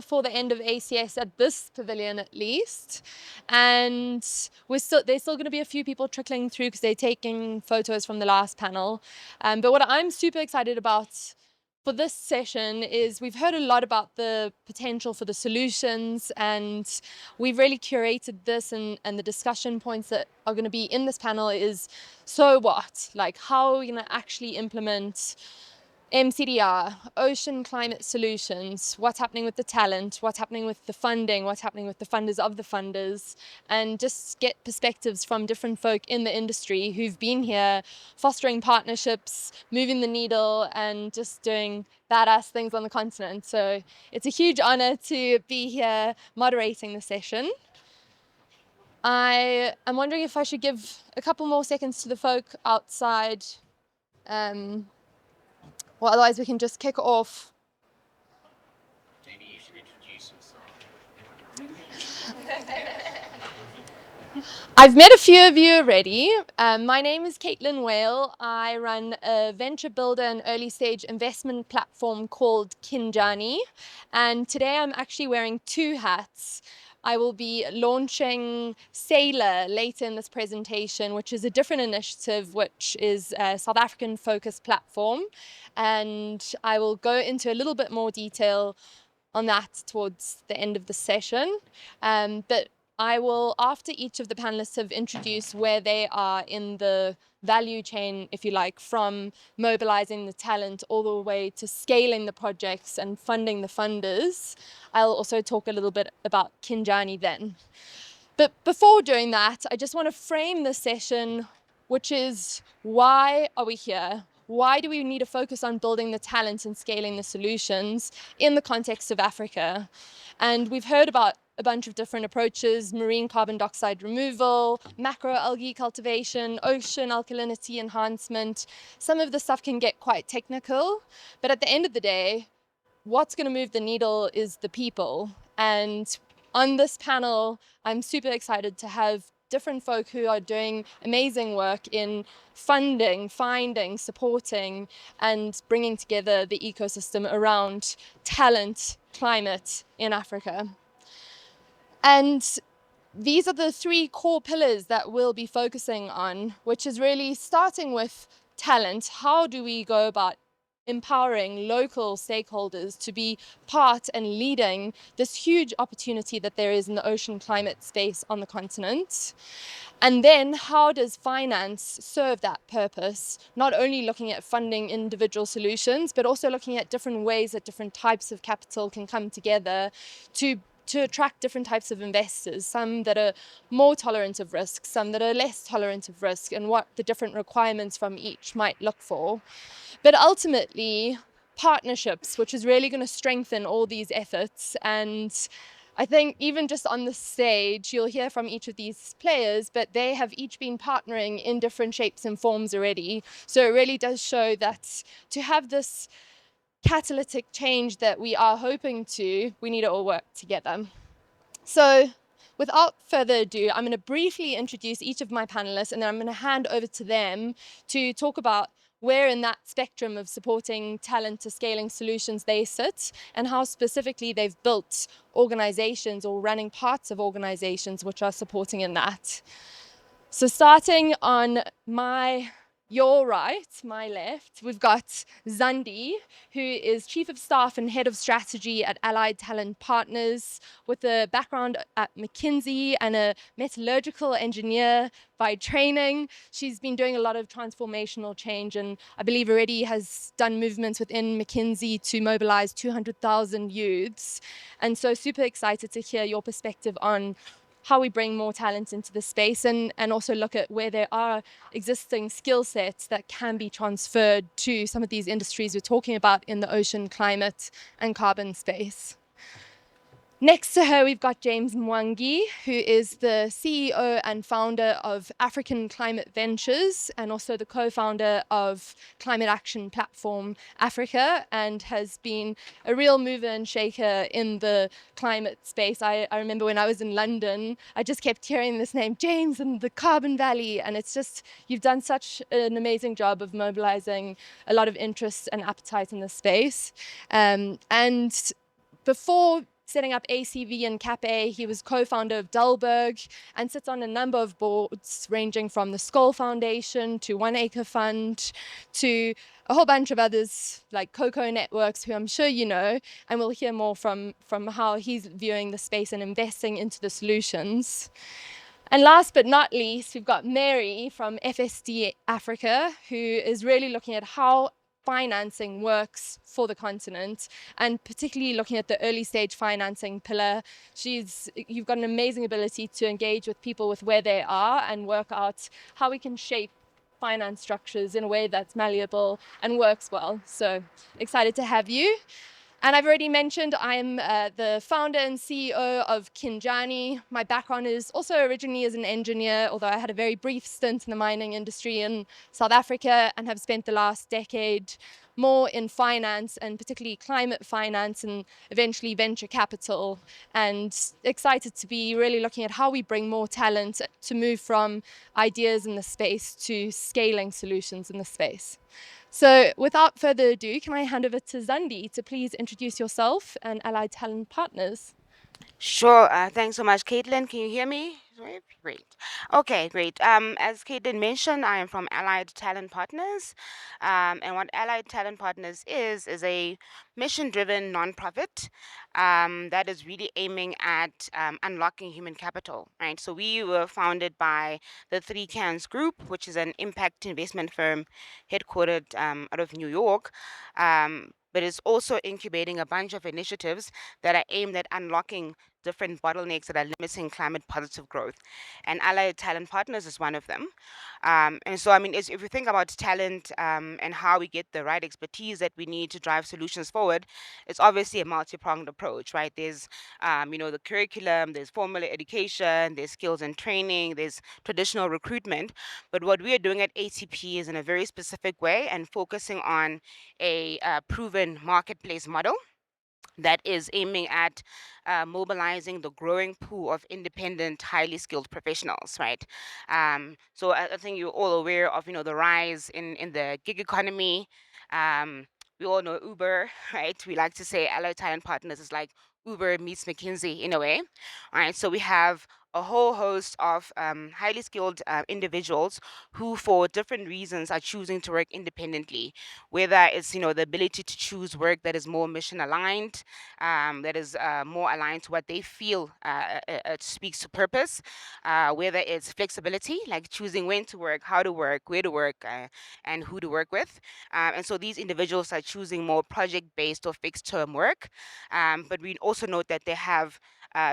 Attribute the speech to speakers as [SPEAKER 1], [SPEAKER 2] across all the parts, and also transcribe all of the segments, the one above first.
[SPEAKER 1] before the end of ACS at this pavilion at least, and there's still going to be a few people trickling through because they're taking photos from the last panel. But what I'm super excited about for this session is we've heard a lot about the potential for the solutions, and we've really curated this, and the discussion points that are going to be in this panel is, so what? Like, how are we going to actually implement MCDR, ocean climate solutions, what's happening with the talent, what's happening with the funding, what's happening with the funders of the funders, and just get perspectives from different folk in the industry who've been here fostering partnerships, moving the needle, and just doing badass things on the continent. So it's a huge honor to be here moderating the session. I am wondering if I should give a couple more seconds to the folk outside. Well, otherwise we can just kick off.
[SPEAKER 2] Maybe you should introduce yourself.
[SPEAKER 1] I've met a few of you already. My name is Caitlin Whale. I run a venture builder and early stage investment platform called Kinjani. And today I'm actually wearing two hats. I will be launching Sailor later in this presentation, which is a different initiative, which is a South African focused platform. And I will go into a little bit more detail on that towards the end of the session. But I will, after each of the panelists have introduced where they are in the value chain, if you like, from mobilizing the talent all the way to scaling the projects and funding the funders, I'll also talk a little bit about Kinjani then. But before doing that, I just want to frame the session, which is, why are we here? Why do we need to focus on building the talent and scaling the solutions in the context of Africa? And we've heard about a bunch of different approaches: marine carbon dioxide removal, macroalgae cultivation, ocean alkalinity enhancement. Some of the stuff can get quite technical, but at the end of the day, what's going to move the needle is the people. And on this panel, I'm super excited to have different folk who are doing amazing work in funding, finding, supporting, and bringing together the ecosystem around talent, climate in Africa. And these are the three core pillars that we'll be focusing on, which is really starting with talent. How do we go about empowering local stakeholders to be part and leading this huge opportunity that there is in the ocean climate space on the continent? And then how does finance serve that purpose? Not only looking at funding individual solutions, but also looking at different ways that different types of capital can come together to attract different types of investors, some that are more tolerant of risk, some that are less tolerant of risk, and what the different requirements from each might look for. But ultimately, partnerships, which is really going to strengthen all these efforts. And I think even just on the stage, you'll hear from each of these players, but they have each been partnering in different shapes and forms already. So it really does show that to have this catalytic change that we are hoping to, we need to all work together. So without further ado, I'm going to briefly introduce each of my panelists, and then I'm going to hand over to them to talk about where in that spectrum of supporting talent to scaling solutions they sit, and how specifically they've built organizations or running parts of organizations which are supporting in that. So starting on your right, my left, we've got Zandi, who is Chief of Staff and Head of Strategy at Allied Talent Partners, with a background at McKinsey and a metallurgical engineer by training. She's been doing a lot of transformational change, and I believe already has done movements within McKinsey to mobilize 200,000 youths. And so super excited to hear your perspective on how we bring more talent into the space, and also look at where there are existing skill sets that can be transferred to some of these industries we're talking about in the ocean, climate, and carbon space. Next to her, we've got James Mwangi, who is the CEO and founder of African Climate Ventures, and also the co-founder of Climate Action Platform Africa, and has been a real mover and shaker in the climate space. I remember when I was in London, I just kept hearing this name, James and the Carbon Valley, and it's just, you've done such an amazing job of mobilizing a lot of interest and appetite in this space. And before setting up ACV and CAPE. He was co-founder of Delberg and sits on a number of boards ranging from the Skoll Foundation to One Acre Fund to a whole bunch of others like Cocoa Networks, who I'm sure you know, and we'll hear more from how he's viewing the space and investing into the solutions. And last but not least, we've got Mary from FSD Africa, who is really looking at how financing works for the continent, and particularly looking at the early stage financing pillar. You've got an amazing ability to engage with people with where they are and work out how we can shape finance structures in a way that's malleable and works well. So excited to have you. And I've already mentioned I'm the founder and CEO of Kinjani. My background is also originally as an engineer, although I had a very brief stint in the mining industry in South Africa and have spent the last decade more in finance, and particularly climate finance and eventually venture capital. And excited to be really looking at how we bring more talent to move from ideas in the space to scaling solutions in the space. So without further ado, can I hand over to Zandi to please introduce yourself and Allied Talent Partners?
[SPEAKER 3] Sure. Thanks so much, Caitlin. Can you hear me? Great. Okay, great. As Caitlin mentioned, I am from Allied Talent Partners. And what Allied Talent Partners is a mission-driven nonprofit that is really aiming at unlocking human capital, right? So we were founded by the Three Cans Group, which is an impact investment firm headquartered out of New York. But it's also incubating a bunch of initiatives that are aimed at unlocking different bottlenecks that are limiting climate positive growth. And Allied Talent Partners is one of them. And so, I mean, if you think about talent and how we get the right expertise that we need to drive solutions forward, it's obviously a multi-pronged approach, right? There's, the curriculum, there's formal education, there's skills and training, there's traditional recruitment. But what we are doing at ATP is in a very specific way and focusing on a proven marketplace model that is aiming at mobilizing the growing pool of independent, highly skilled professionals, right? So I think you're all aware of, the rise in the gig economy. We all know Uber, right? We like to say Allied Talent Partners is like Uber meets McKinsey in a way, all right? So we have a whole host of highly skilled individuals who, for different reasons, are choosing to work independently. Whether it's the ability to choose work that is more mission aligned, that is more aligned to what they feel speaks to purpose. Whether it's flexibility, like choosing when to work, how to work, where to work, and who to work with. And so these individuals are choosing more project based or fixed term work. But we also note that they have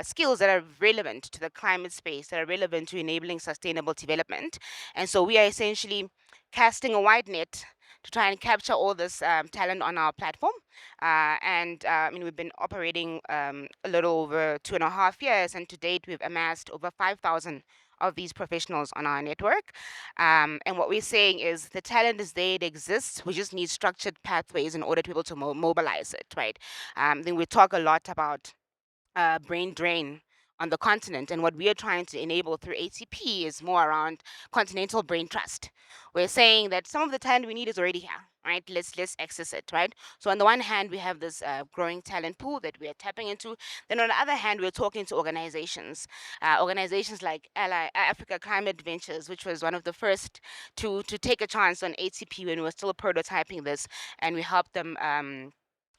[SPEAKER 3] skills that are relevant to the climate space, that are relevant to enabling sustainable development. And so we are essentially casting a wide net to try and capture all this talent on our platform. We've been operating a little over 2.5 years, and to date, we've amassed over 5,000 of these professionals on our network. And what we're saying is the talent is there, it exists. We just need structured pathways in order to be able to mobilize it, right? Then we talk a lot about brain drain on the continent. And what we are trying to enable through ATP is more around continental brain trust. We're saying that some of the talent we need is already here, right? Let's access it, right? So on the one hand, we have this growing talent pool that we are tapping into. Then on the other hand, we're talking to organizations like Africa Climate Ventures, which was one of the first to take a chance on ATP when we were still prototyping this, and we helped them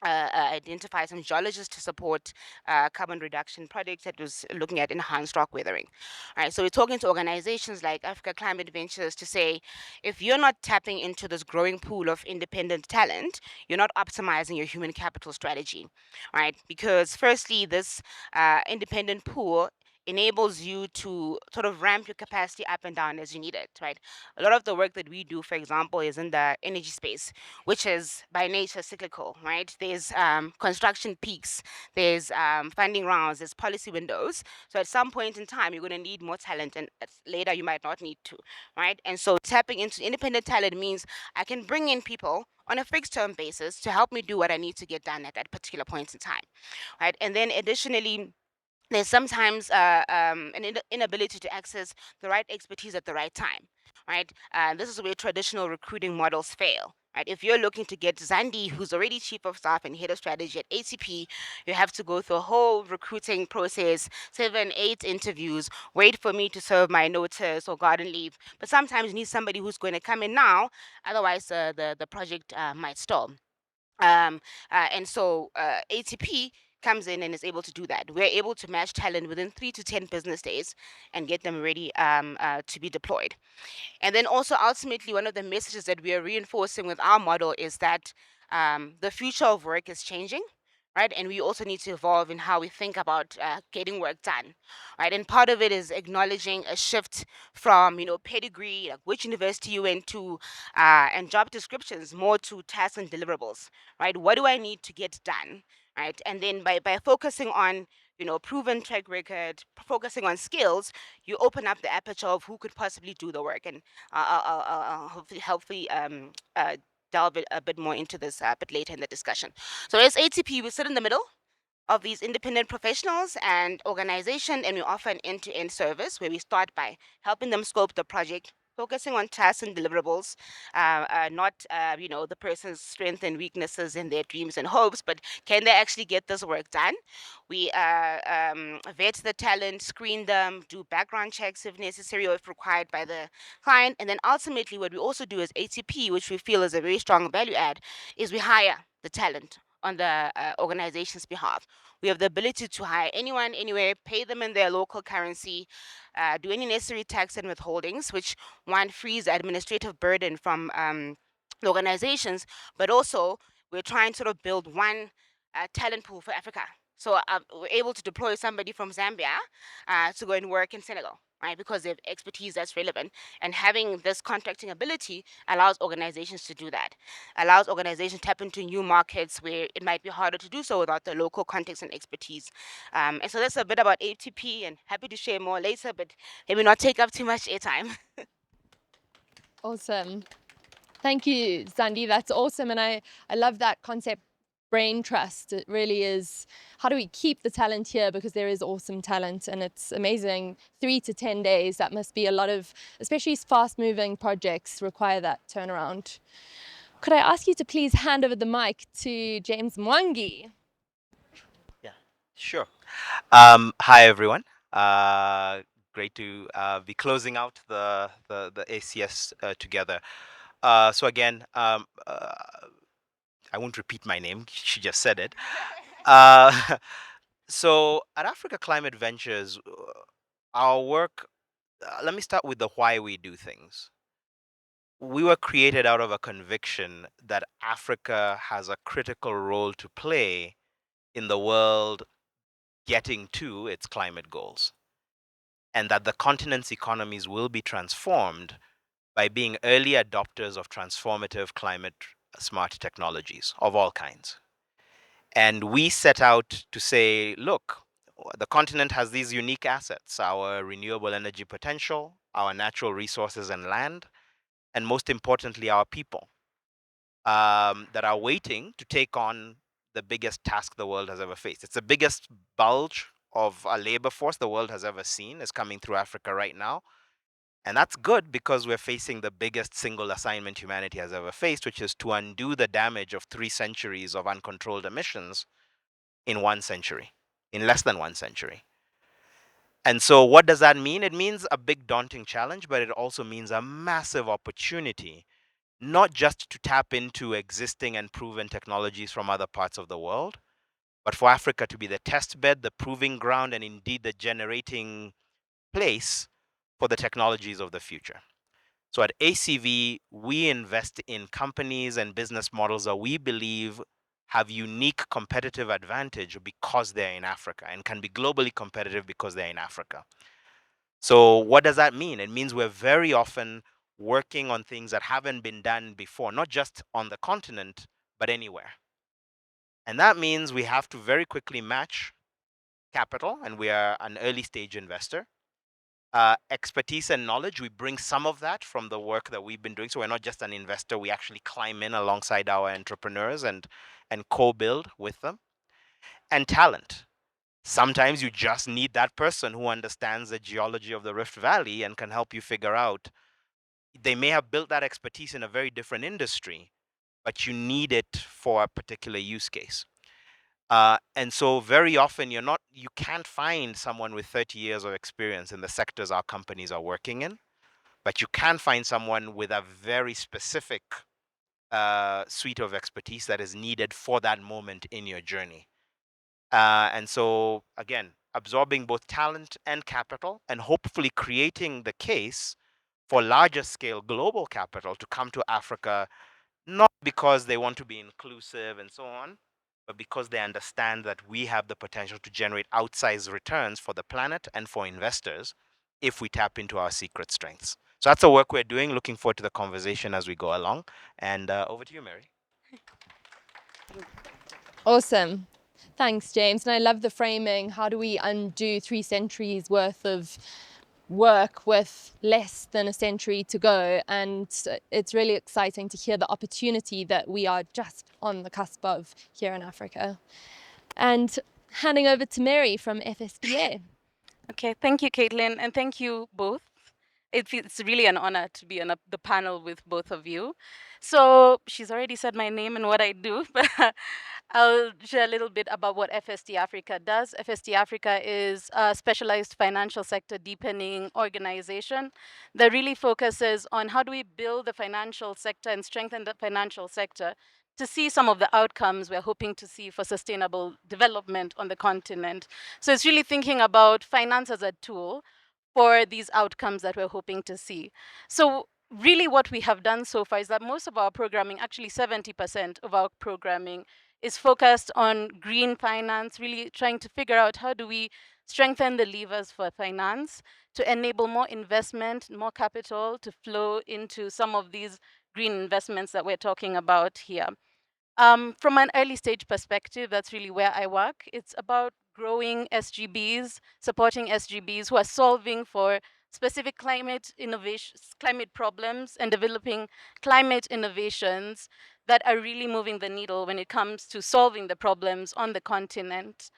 [SPEAKER 3] identify some geologists to support carbon reduction projects that was looking at enhanced rock weathering. All right, so we're talking to organizations like Africa Climate Ventures to say, if you're not tapping into this growing pool of independent talent, you're not optimizing your human capital strategy, right? Because firstly, this independent pool enables you to sort of ramp your capacity up and down as you need it, right? A lot of the work that we do, for example, is in the energy space, which is by nature cyclical, right? There's construction peaks, there's funding rounds, there's policy windows. So at some point in time, you're going to need more talent, and later you might not need to, right? And so tapping into independent talent means I can bring in people on a fixed term basis to help me do what I need to get done at that particular point in time, right? And then additionally, there's sometimes an inability to access the right expertise at the right time, right? This is where traditional recruiting models fail, Right? If you're looking to get Zandi, who's already chief of staff and head of strategy at ACP, you have to go through a whole recruiting process, 7, 8 interviews, wait for me to serve my notice or garden leave. But sometimes you need somebody who's going to come in now, otherwise the project might stall. And so ATP comes in and is able to do that. We're able to match talent within 3 to 10 business days and get them ready to be deployed. And then also ultimately, one of the messages that we are reinforcing with our model is that the future of work is changing, right? And we also need to evolve in how we think about getting work done, right? And part of it is acknowledging a shift from, pedigree, like which university you went to, and job descriptions more to tasks and deliverables, right? What do I need to get done, right? And then by focusing on proven track record, focusing on skills, you open up the aperture of who could possibly do the work. And I'll hopefully delve a bit more into this a bit later in the discussion. So as ATP, we sit in the middle of these independent professionals and organization, and we offer an end-to-end service where we start by helping them scope the project, focusing on tasks and deliverables, not the person's strengths and weaknesses and their dreams and hopes, but can they actually get this work done? We vet the talent, screen them, do background checks if necessary or if required by the client, and then ultimately what we also do as ATP, which we feel is a very strong value add, is we hire the talent on the organization's behalf. We have the ability to hire anyone, anywhere, pay them in their local currency, do any necessary tax and withholdings, which one frees administrative burden from the organizations, but also we're trying to sort of build one talent pool for Africa. So we're able to deploy somebody from Zambia to go and work in Senegal, right? Because they have expertise that's relevant. And having this contracting ability allows organizations to do that, allows organizations to tap into new markets where it might be harder to do so without the local context and expertise. And so that's a bit about ATP, and happy to share more later, but let me not take up too much airtime.
[SPEAKER 1] Awesome. Thank you, Zandi. That's awesome. And I love that concept, brain trust. It really is. How do we keep the talent here? Because there is awesome talent and it's amazing. 3 to 10 days, that must be a lot of, especially fast moving projects require that turnaround. Could I ask you to please hand over the mic to James Mwangi?
[SPEAKER 2] Yeah, sure. Hi everyone. Great to be closing out the ACS together. So again, I won't repeat my name. She just said it. Uh, so at Africa Climate Ventures, our work. Let me start with the why we do things. We were created out of a conviction that Africa has a critical role to play in the world getting to its climate goals, and that the continent's economies will be transformed by being early adopters of transformative climate smart technologies of all kinds. And we set out to say, look, the continent has these unique assets: our renewable energy potential, our natural resources and land, and most importantly, our people, that are waiting to take on the biggest task the world has ever faced. It's the biggest bulge of a labor force the world has ever seen is coming through Africa right now. And that's good because we're facing the biggest single assignment humanity has ever faced, which is to undo the damage of 3 centuries of uncontrolled emissions in 1 century, in less than 1 century. And so, what does that mean? It means a big, daunting challenge, but it also means a massive opportunity, not just to tap into existing and proven technologies from other parts of the world, but for Africa to be the test bed, the proving ground, and indeed the generating place for the technologies of the future. So at ACV, we invest in companies and business models that we believe have unique competitive advantage because they're in Africa and can be globally competitive because they're in Africa. So what does that mean? It means we're very often working on things that haven't been done before, not just on the continent, but anywhere. And that means we have to very quickly match capital, and we are an early stage investor. Expertise and knowledge, we bring some of that from the work that we've been doing. So we're not just an investor, we actually climb in alongside our entrepreneurs and co-build with them. And talent. Sometimes you just need that person who understands the geology of the Rift Valley and can help you figure out. They may have built that expertise in a very different industry, but you need it for a particular use case. And so very often you can't find someone with 30 years of experience in the sectors our companies are working in, but you can find someone with a very specific suite of expertise that is needed for that moment in your journey. And so, again, absorbing both talent and capital, and hopefully creating the case for larger scale global capital to come to Africa, not because they want to be inclusive and so on, but because they understand that we have the potential to generate outsized returns for the planet and for investors if we tap into our secret strengths. So that's the work we're doing. Looking forward to the conversation as we go along. And over to you, Mary.
[SPEAKER 1] Awesome. Thanks, James. And I love the framing. How do we undo 3 centuries worth of work with less than a century to go? And it's really exciting to hear the opportunity that we are just on the cusp of here in Africa. And handing over to Mary from FSBA.
[SPEAKER 4] Okay, thank you, Caitlin, and thank you both. It's really an honor to be on the panel with both of you. So she's already said my name and what I do, but I'll share a little bit about what FSD Africa does. FSD Africa is a specialized financial sector deepening organization that really focuses on how do we build the financial sector and strengthen the financial sector to see some of the outcomes we're hoping to see for sustainable development on the continent. So it's really thinking about finance as a tool for these outcomes that we're hoping to see. So really what we have done so far is that most of our programming, actually 70% of our programming, is focused on green finance, really trying to figure out how do we strengthen the levers for finance to enable more investment, more capital to flow into some of these green investments that we're talking about here. From an early stage perspective, that's really where I work. It's about growing SGBs, supporting SGBs who are solving for specific climate innovations, climate problems, and developing climate innovations that are really moving the needle when it comes to solving the problems on the continent.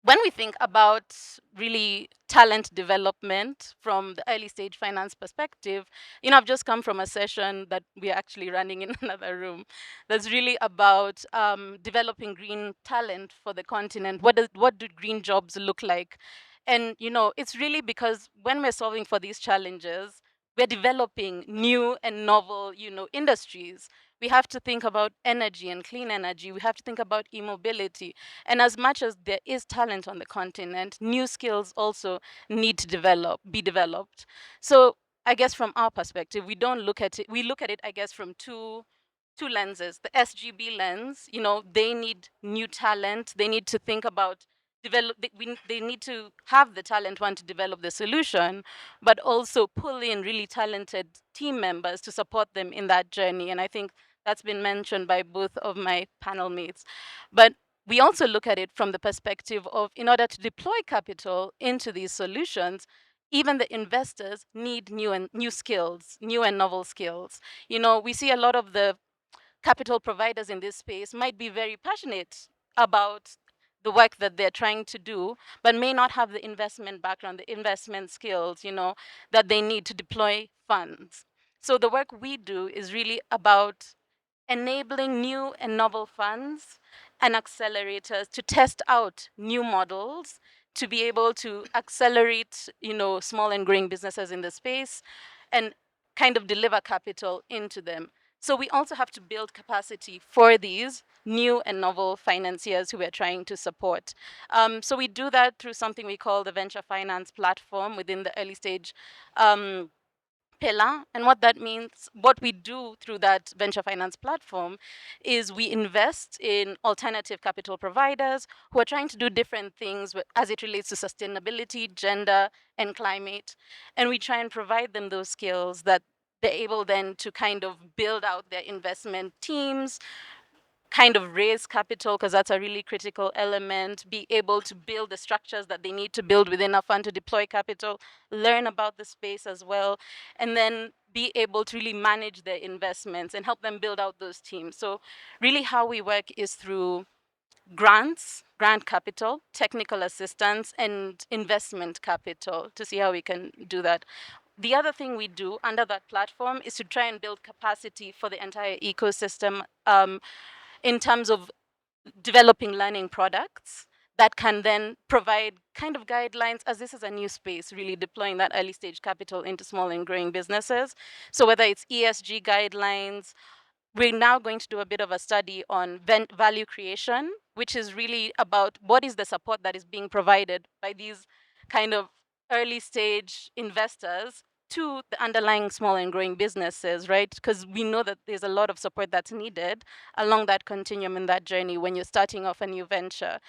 [SPEAKER 4] When we think about really talent development from the early stage finance perspective, I've just come from a session that we're actually running in another room that's really about developing green talent for the continent. What do green jobs look like? And, it's really because when we're solving for these challenges, we're developing new and novel, industries. We have to think about energy and clean energy. We have to think about e-mobility. And as much as there is talent on the continent, new skills also need to be developed. So I guess from our perspective, we don't look at it, we look at it, I guess, from two lenses. The SGB lens, they need new talent. They need to think about they need to have the talent to develop the solution, but also pull in really talented team members to support them in that journey. And I think that's been mentioned by both of my panel mates. But we also look at it from the perspective of, in order to deploy capital into these solutions, even the investors need new skills, new and novel skills. We see a lot of the capital providers in this space might be very passionate about the work that they're trying to do, but may not have the investment background, the investment skills, that they need to deploy funds. So the work we do is really about enabling new and novel funds and accelerators to test out new models to be able to accelerate, small and growing businesses in the space and kind of deliver capital into them. So we also have to build capacity for these new and novel financiers who we're trying to support. So we do that through something we call the venture finance platform within the early stage pillar. And what that means, what we do through that venture finance platform is we invest in alternative capital providers who are trying to do different things as it relates to sustainability, gender, and climate. And we try and provide them those skills that they're able then to kind of build out their investment teams, kind of raise capital, because that's a really critical element, be able to build the structures that they need to build within a fund to deploy capital, learn about the space as well, and then be able to really manage their investments and help them build out those teams. So really how we work is through grants, grant capital, technical assistance, and investment capital to see how we can do that. the other thing we do under that platform is to try and build capacity for the entire ecosystem in terms of developing learning products that can then provide kind of guidelines, as this is a new space, really deploying that early stage capital into small and growing businesses. So whether it's ESG guidelines, we're now going to do a bit of a study on value creation, which is really about what is the support that is being provided by these kind of early stage investors to the underlying small and growing businesses, right? Because we know that there's a lot of support that's needed along that continuum in that journey when you're starting off a new venture.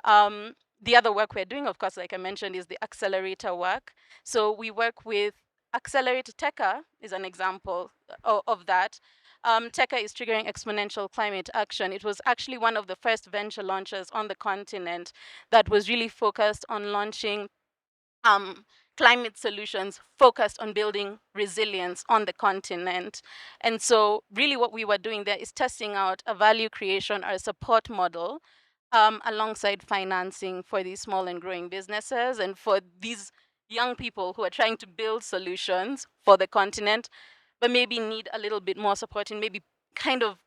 [SPEAKER 4] The other work we're doing, of course, like I mentioned, is the accelerator work. So we work with Accelerator Teka is an example of that. Teka is triggering exponential climate action. It was actually one of the first venture launches on the continent that was really focused on launching climate solutions focused on building resilience on the continent. And so really what we were doing there is testing out a value creation or a support model alongside financing for these small and growing businesses and for these young people who are trying to build solutions for the continent, but maybe need a little bit more support and maybe kind of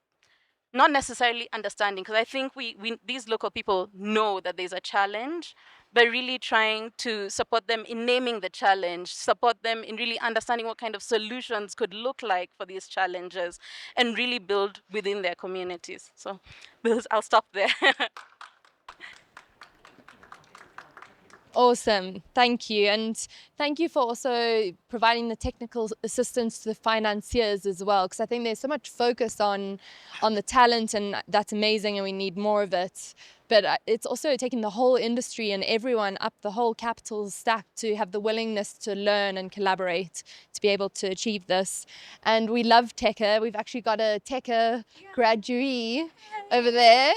[SPEAKER 4] not necessarily understanding, because I think we these local people know that there's a challenge, but really trying to support them in naming the challenge, support them in really understanding what kind of solutions could look like for these challenges, and really build within their communities. So, I'll stop there.
[SPEAKER 1] Awesome. Thank you. And thank you for also providing the technical assistance to the financiers as well, because I think there's so much focus on the talent, and that's amazing, and we need more of it. But it's also taking the whole industry and everyone up the whole capital stack to have the willingness to learn and collaborate to be able to achieve this. And we love Teka. We've actually got a Teka graduate over there.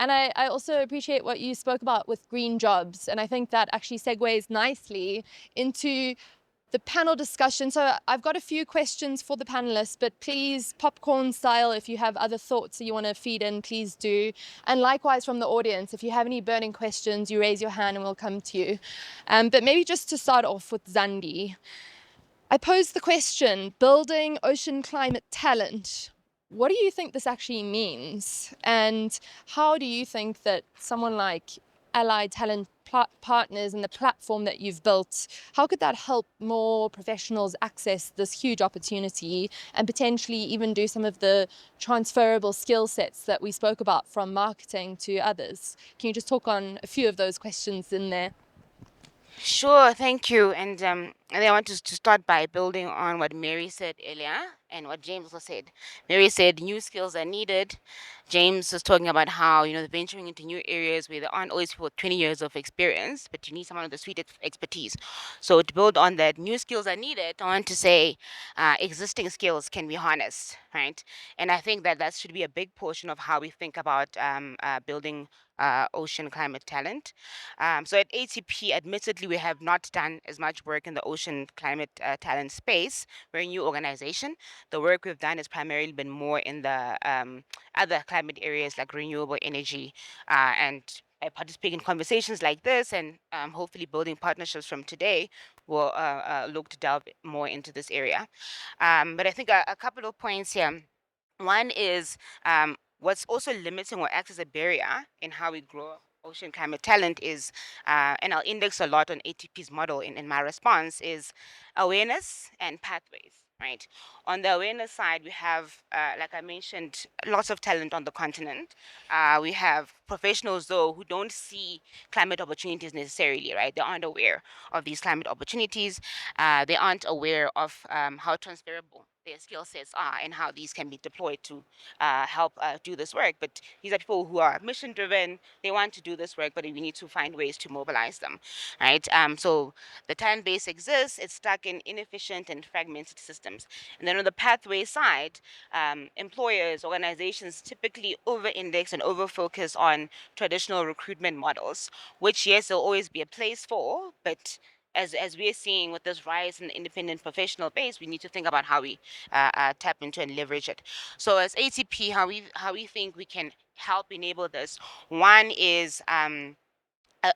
[SPEAKER 1] And I also appreciate what you spoke about with green jobs. And I think that actually segues nicely into the panel discussion. So I've got a few questions for the panelists, but please, popcorn style, if you have other thoughts that you want to feed in, please do. And likewise from the audience, if you have any burning questions, you raise your hand and we'll come to you. But maybe just to start off with Zandi, I posed the question, building ocean climate talent. What do you think this actually means? And how do you think that someone like Allied Talent Partners and the platform that you've built, how could that help more professionals access this huge opportunity and potentially even do some of the transferable skill sets that we spoke about from marketing to others? Can you just talk on a few of those questions in there?
[SPEAKER 3] Sure, thank you. And I want to start by building on what Mary said earlier and what James also said. Mary said new skills are needed. James was talking about how, venturing into new areas where there aren't always people with 20 years of experience, but you need someone with the sweet expertise. So to build on that, new skills are needed. I want to say existing skills can be harnessed, right? And I think that should be a big portion of how we think about building ocean climate talent. So at ATP, admittedly, we have not done as much work in the ocean climate talent space. We're a new organization. The work we've done has primarily been more in the other climate areas like renewable energy and I participate in conversations like this, and hopefully building partnerships from today will look to delve more into this area. But I think a couple of points here. One is what's also limiting or acts as a barrier in how we grow ocean climate talent is, and I'll index a lot on ATP's model in my response, is awareness and pathways, right? On the awareness side, we have, like I mentioned, lots of talent on the continent. We have professionals, though, who don't see climate opportunities necessarily, right? They aren't aware of these climate opportunities. They aren't aware of how transferable their skill sets are and how these can be deployed to help do this work. But these are people who are mission driven. They want to do this work, but we need to find ways to mobilize them, right? So the talent base exists. It's stuck in inefficient and fragmented systems. And then on the pathway side, employers, organizations typically over-index and over-focus on traditional recruitment models, which yes, there'll always be a place for, but as we're seeing with this rise in the independent professional base, we need to think about how we tap into and leverage it. So as ATP, how we think we can help enable this. One is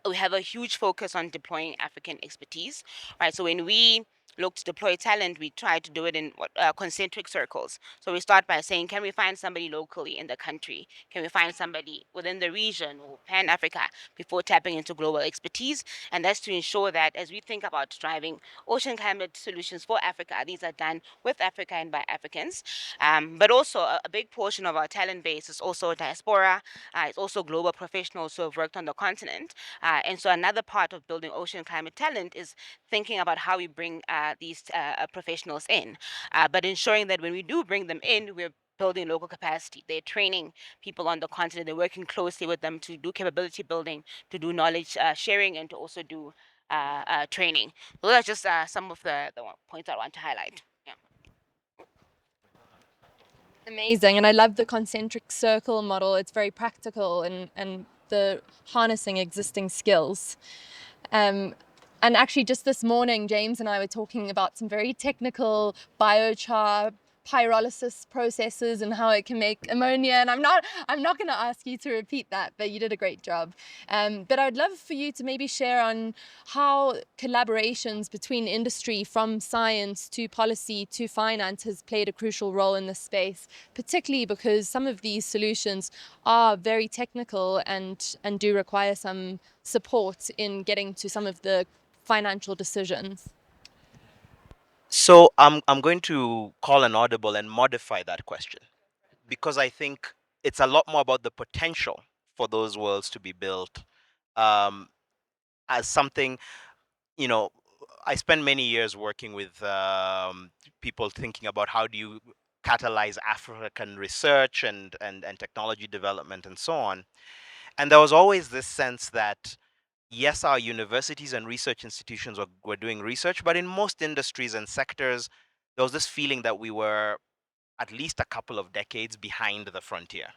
[SPEAKER 3] we have a huge focus on deploying African expertise, right? So when we look to deploy talent, we try to do it in concentric circles. So we start by saying, can we find somebody locally in the country? Can we find somebody within the region or Pan Africa before tapping into global expertise? And that's to ensure that as we think about driving ocean climate solutions for Africa, these are done with Africa and by Africans. But also a big portion of our talent base is also diaspora. It's also global professionals who have worked on the continent. And so another part of building ocean climate talent is thinking about how we bring these professionals in, but ensuring that when we do bring them in, we're building local capacity. They're training people on the continent. They're working closely with them to do capability building, to do knowledge sharing, and to also do training. Those are just some of the points I want to highlight. Yeah.
[SPEAKER 1] Amazing. And I love the concentric circle model. It's very practical and the harnessing existing skills. And actually, just this morning, James and I were talking about some very technical biochar pyrolysis processes and how it can make ammonia. And I'm not going to ask you to repeat that, but you did a great job. But I'd love for you to maybe share on how collaborations between industry, from science to policy to finance, has played a crucial role in this space, particularly because some of these solutions are very technical and do require some support in getting to some of the financial decisions.
[SPEAKER 2] So I'm going to call an audible and modify that question, because I think it's a lot more about the potential for those worlds to be built, um, as something, you know, I spent many years working with people thinking about how do you catalyze African research and technology development and so on. And there was always this sense that, yes, our universities and research institutions were doing research, but in most industries and sectors, there was this feeling that we were at least a couple of decades behind the frontier.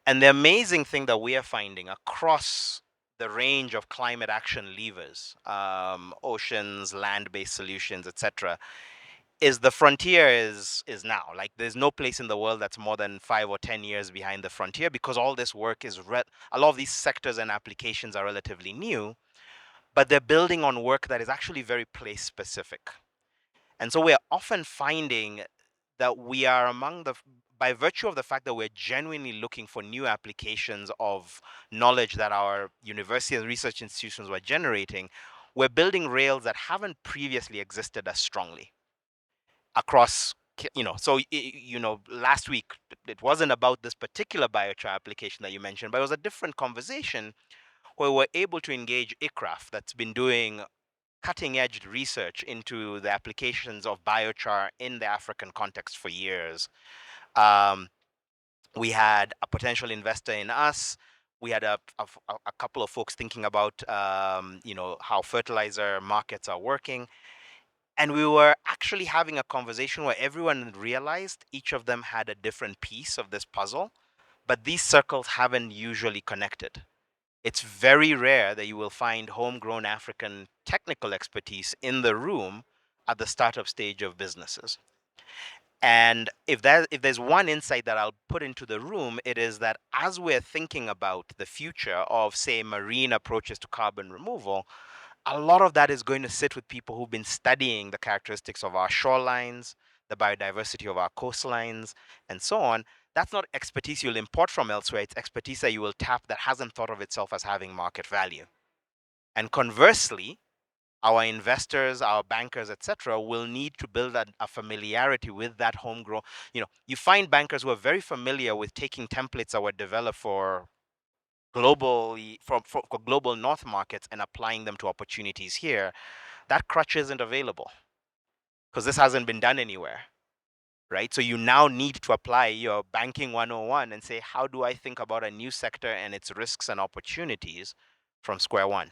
[SPEAKER 2] And the amazing thing that we are finding across the range of climate action levers, oceans, land-based solutions, etc., is the frontier is now. Like, there's no place in the world that's more than 5 or 10 years behind the frontier, because all this work is a lot of these sectors and applications are relatively new, but they're building on work that is actually very place specific. And so we're often finding that we are among the, by virtue of the fact that we're genuinely looking for new applications of knowledge that our university and research institutions were generating, we're building rails that haven't previously existed as strongly across, so last week it wasn't about this particular biochar application that you mentioned, but it was a different conversation where we're able to engage ICRAF, that's been doing cutting edge research into the applications of biochar in the African context for years. We had a potential investor in us. We had a couple of folks thinking about how fertilizer markets are working. And we were actually having a conversation where everyone realized each of them had a different piece of this puzzle, but these circles haven't usually connected. It's very rare that you will find homegrown African technical expertise in the room at the startup stage of businesses. And if there's one insight that I'll put into the room, it is that as we're thinking about the future of, say, marine approaches to carbon removal, a lot of that is going to sit with people who've been studying the characteristics of our shorelines, the biodiversity of our coastlines, and so on. That's not expertise you'll import from elsewhere. It's expertise that you will tap that hasn't thought of itself as having market value. And conversely, our investors, our bankers, etc., will need to build a familiarity with that homegrown. You find bankers who are very familiar with taking templates that were developed for globally for global north markets and applying them to opportunities here. That crutch isn't available because this hasn't been done anywhere, right? So you now need to apply your banking 101 and say, how do I think about a new sector and its risks and opportunities from square one?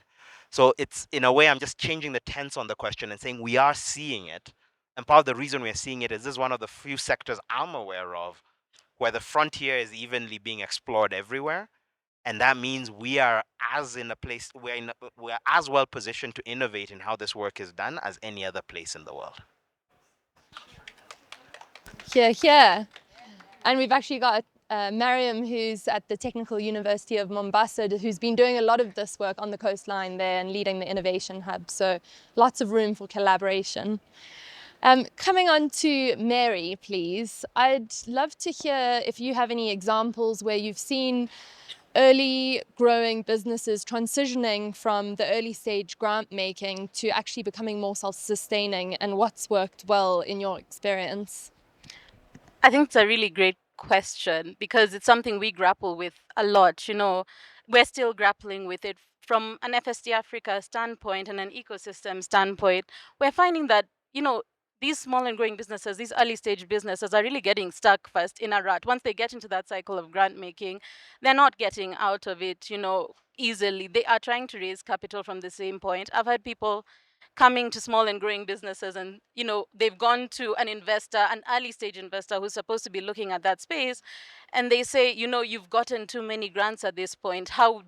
[SPEAKER 2] So it's, in a way, I'm just changing the tense on the question and saying we are seeing it. And part of the reason we're seeing it is this is one of the few sectors I'm aware of where the frontier is evenly being explored everywhere. And that means we are as in a place, we're as well positioned to innovate in how this work is done as any other place in the world.
[SPEAKER 1] Yeah. And we've actually got Mariam, who's at the Technical University of Mombasa, who's been doing a lot of this work on the coastline there and leading the innovation hub. So lots of room for collaboration. Coming on to Mary, please. I'd love to hear if you have any examples where you've seen early growing businesses transitioning from the early stage grant making to actually becoming more self-sustaining, and what's worked well in your experience.
[SPEAKER 4] I think it's a really great question because it's something we grapple with a lot. We're still grappling with it from an FSD Africa standpoint and an ecosystem standpoint. We're finding that, these small and growing businesses, these early stage businesses are really getting stuck first in a rut. Once they get into that cycle of grant making, they're not getting out of it, easily. They are trying to raise capital from the same point. I've had people coming to small and growing businesses and they've gone to an investor, an early stage investor who's supposed to be looking at that space, and they say, you've gotten too many grants at this point. How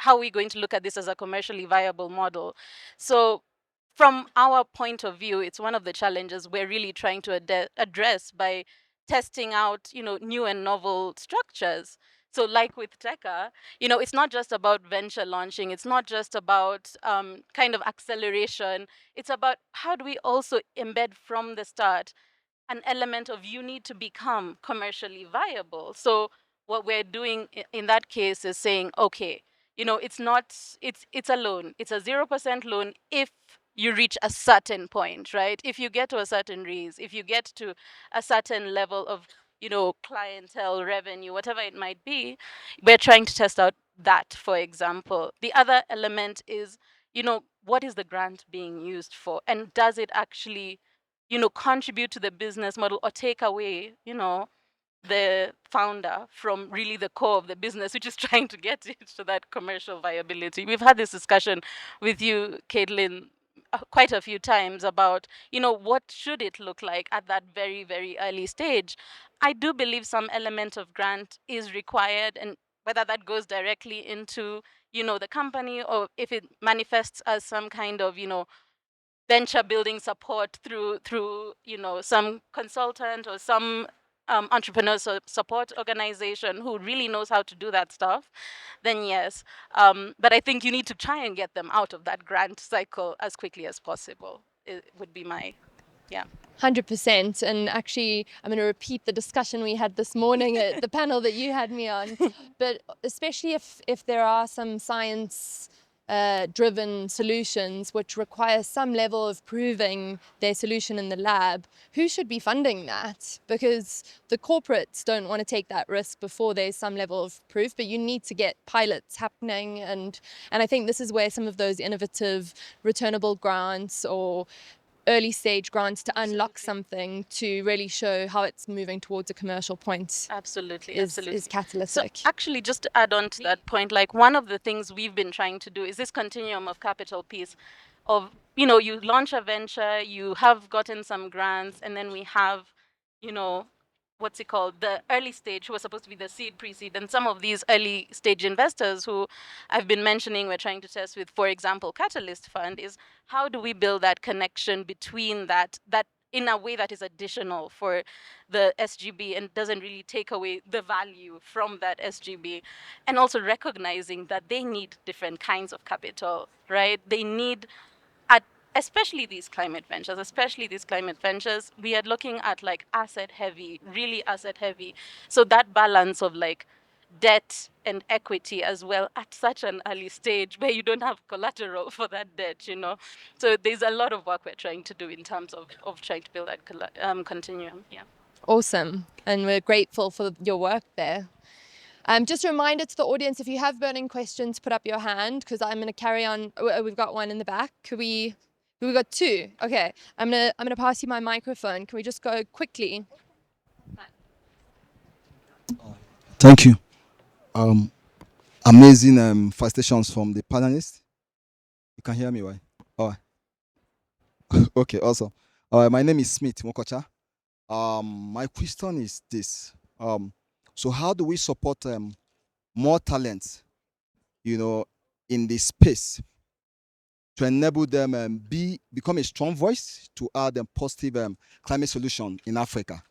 [SPEAKER 4] are we going to look at this as a commercially viable model? So from our point of view, it's one of the challenges we're really trying to address by testing out new and novel structures. So like with Teka, it's not just about venture launching. It's not just about kind of acceleration. It's about how do we also embed from the start an element of you need to become commercially viable. So what we're doing in that case is saying, okay, it's a loan. It's a 0% loan if you reach a certain point, right? If you get to a certain raise, if you get to a certain level of clientele, revenue, whatever it might be, we're trying to test out that, for example. The other element is, what is the grant being used for? And does it actually, contribute to the business model or take away, the founder from really the core of the business, which is trying to get it to that commercial viability. We've had this discussion with you, Caitlin, quite a few times about, what should it look like at that very, very early stage. I do believe some element of grant is required, and whether that goes directly into, the company, or if it manifests as some kind of, venture building support through some consultant or some entrepreneur support organization who really knows how to do that stuff, then yes. But I think you need to try and get them out of that grant cycle as quickly as possible. It would be my, yeah.
[SPEAKER 1] 100%. And actually, I'm going to repeat the discussion we had this morning at the panel that you had me on. But especially if there are some science driven solutions which require some level of proving their solution in the lab, who should be funding that? Because the corporates don't want to take that risk before there's some level of proof, but you need to get pilots happening. And I think this is where some of those innovative returnable grants or early stage grants to unlock something to really show how it's moving towards a commercial point
[SPEAKER 4] Absolutely,
[SPEAKER 1] is catalytic.
[SPEAKER 4] So actually, just to add on to that point, like one of the things we've been trying to do is this continuum of capital piece of, you launch a venture, you have gotten some grants, and then we have, what's it called, the early stage, who are supposed to be the seed, pre-seed, and some of these early stage investors who I've been mentioning we're trying to test with, for example, Catalyst Fund, is how do we build that connection between that in a way that is additional for the SGB and doesn't really take away the value from that SGB, and also recognizing that they need different kinds of capital, right? They need, especially these climate ventures, we are looking at like asset heavy, really asset heavy. So that balance of like debt and equity as well at such an early stage where you don't have collateral for that debt, So there's a lot of work we're trying to do in terms of trying to build that continuum. Yeah.
[SPEAKER 1] Awesome. And we're grateful for your work there. Just a reminder to the audience, if you have burning questions, put up your hand, because I'm going to carry on. We've got one in the back. We got two. Okay, I'm gonna pass you my microphone. Can we just go quickly?
[SPEAKER 5] Thank you. Amazing facilitations from the panelists. You can hear me, right? All right. Okay, awesome. All right, my name is Smith Mokocha. My question is this. So how do we support more talent, in this space to enable them become a strong voice to add a positive climate solution in Africa?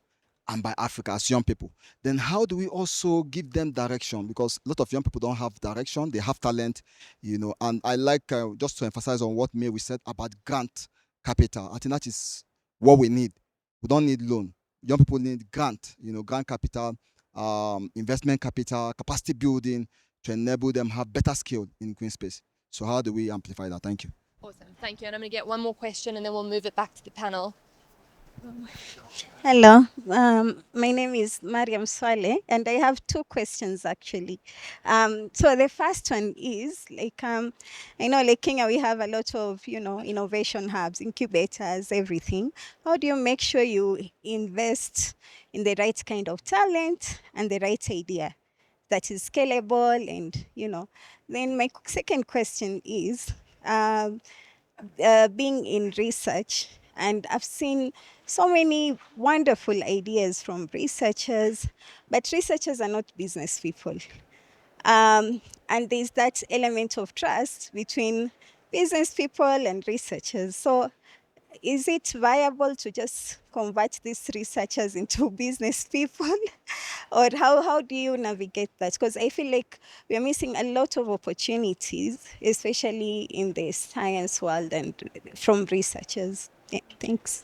[SPEAKER 5] and by Africa as young people. Then how do we also give them direction? Because a lot of young people don't have direction, they have talent, and I like just to emphasize on what Mary said about grant capital. I think that is what we need. We don't need loan. Young people need grant, grant capital, investment capital, capacity building to enable them have better skill in green space. So how do we amplify that? Thank you.
[SPEAKER 1] Awesome, thank you. And I'm going to get one more question and then we'll move it back to the panel.
[SPEAKER 6] Hello, my name is Mariam Swale, and I have two questions actually. So the first one is I know like Kenya, we have a lot of innovation hubs, incubators, everything. How do you make sure you invest in the right kind of talent and the right idea that is scalable? And then my second question is. Being in research, and I've seen so many wonderful ideas from researchers, but researchers are not business people. And there's that element of trust between business people and researchers. So is it viable to just convert these researchers into business people? Or how do you navigate that? Because I feel like we're missing a lot of opportunities, especially in the science world and from researchers. Yeah, thanks.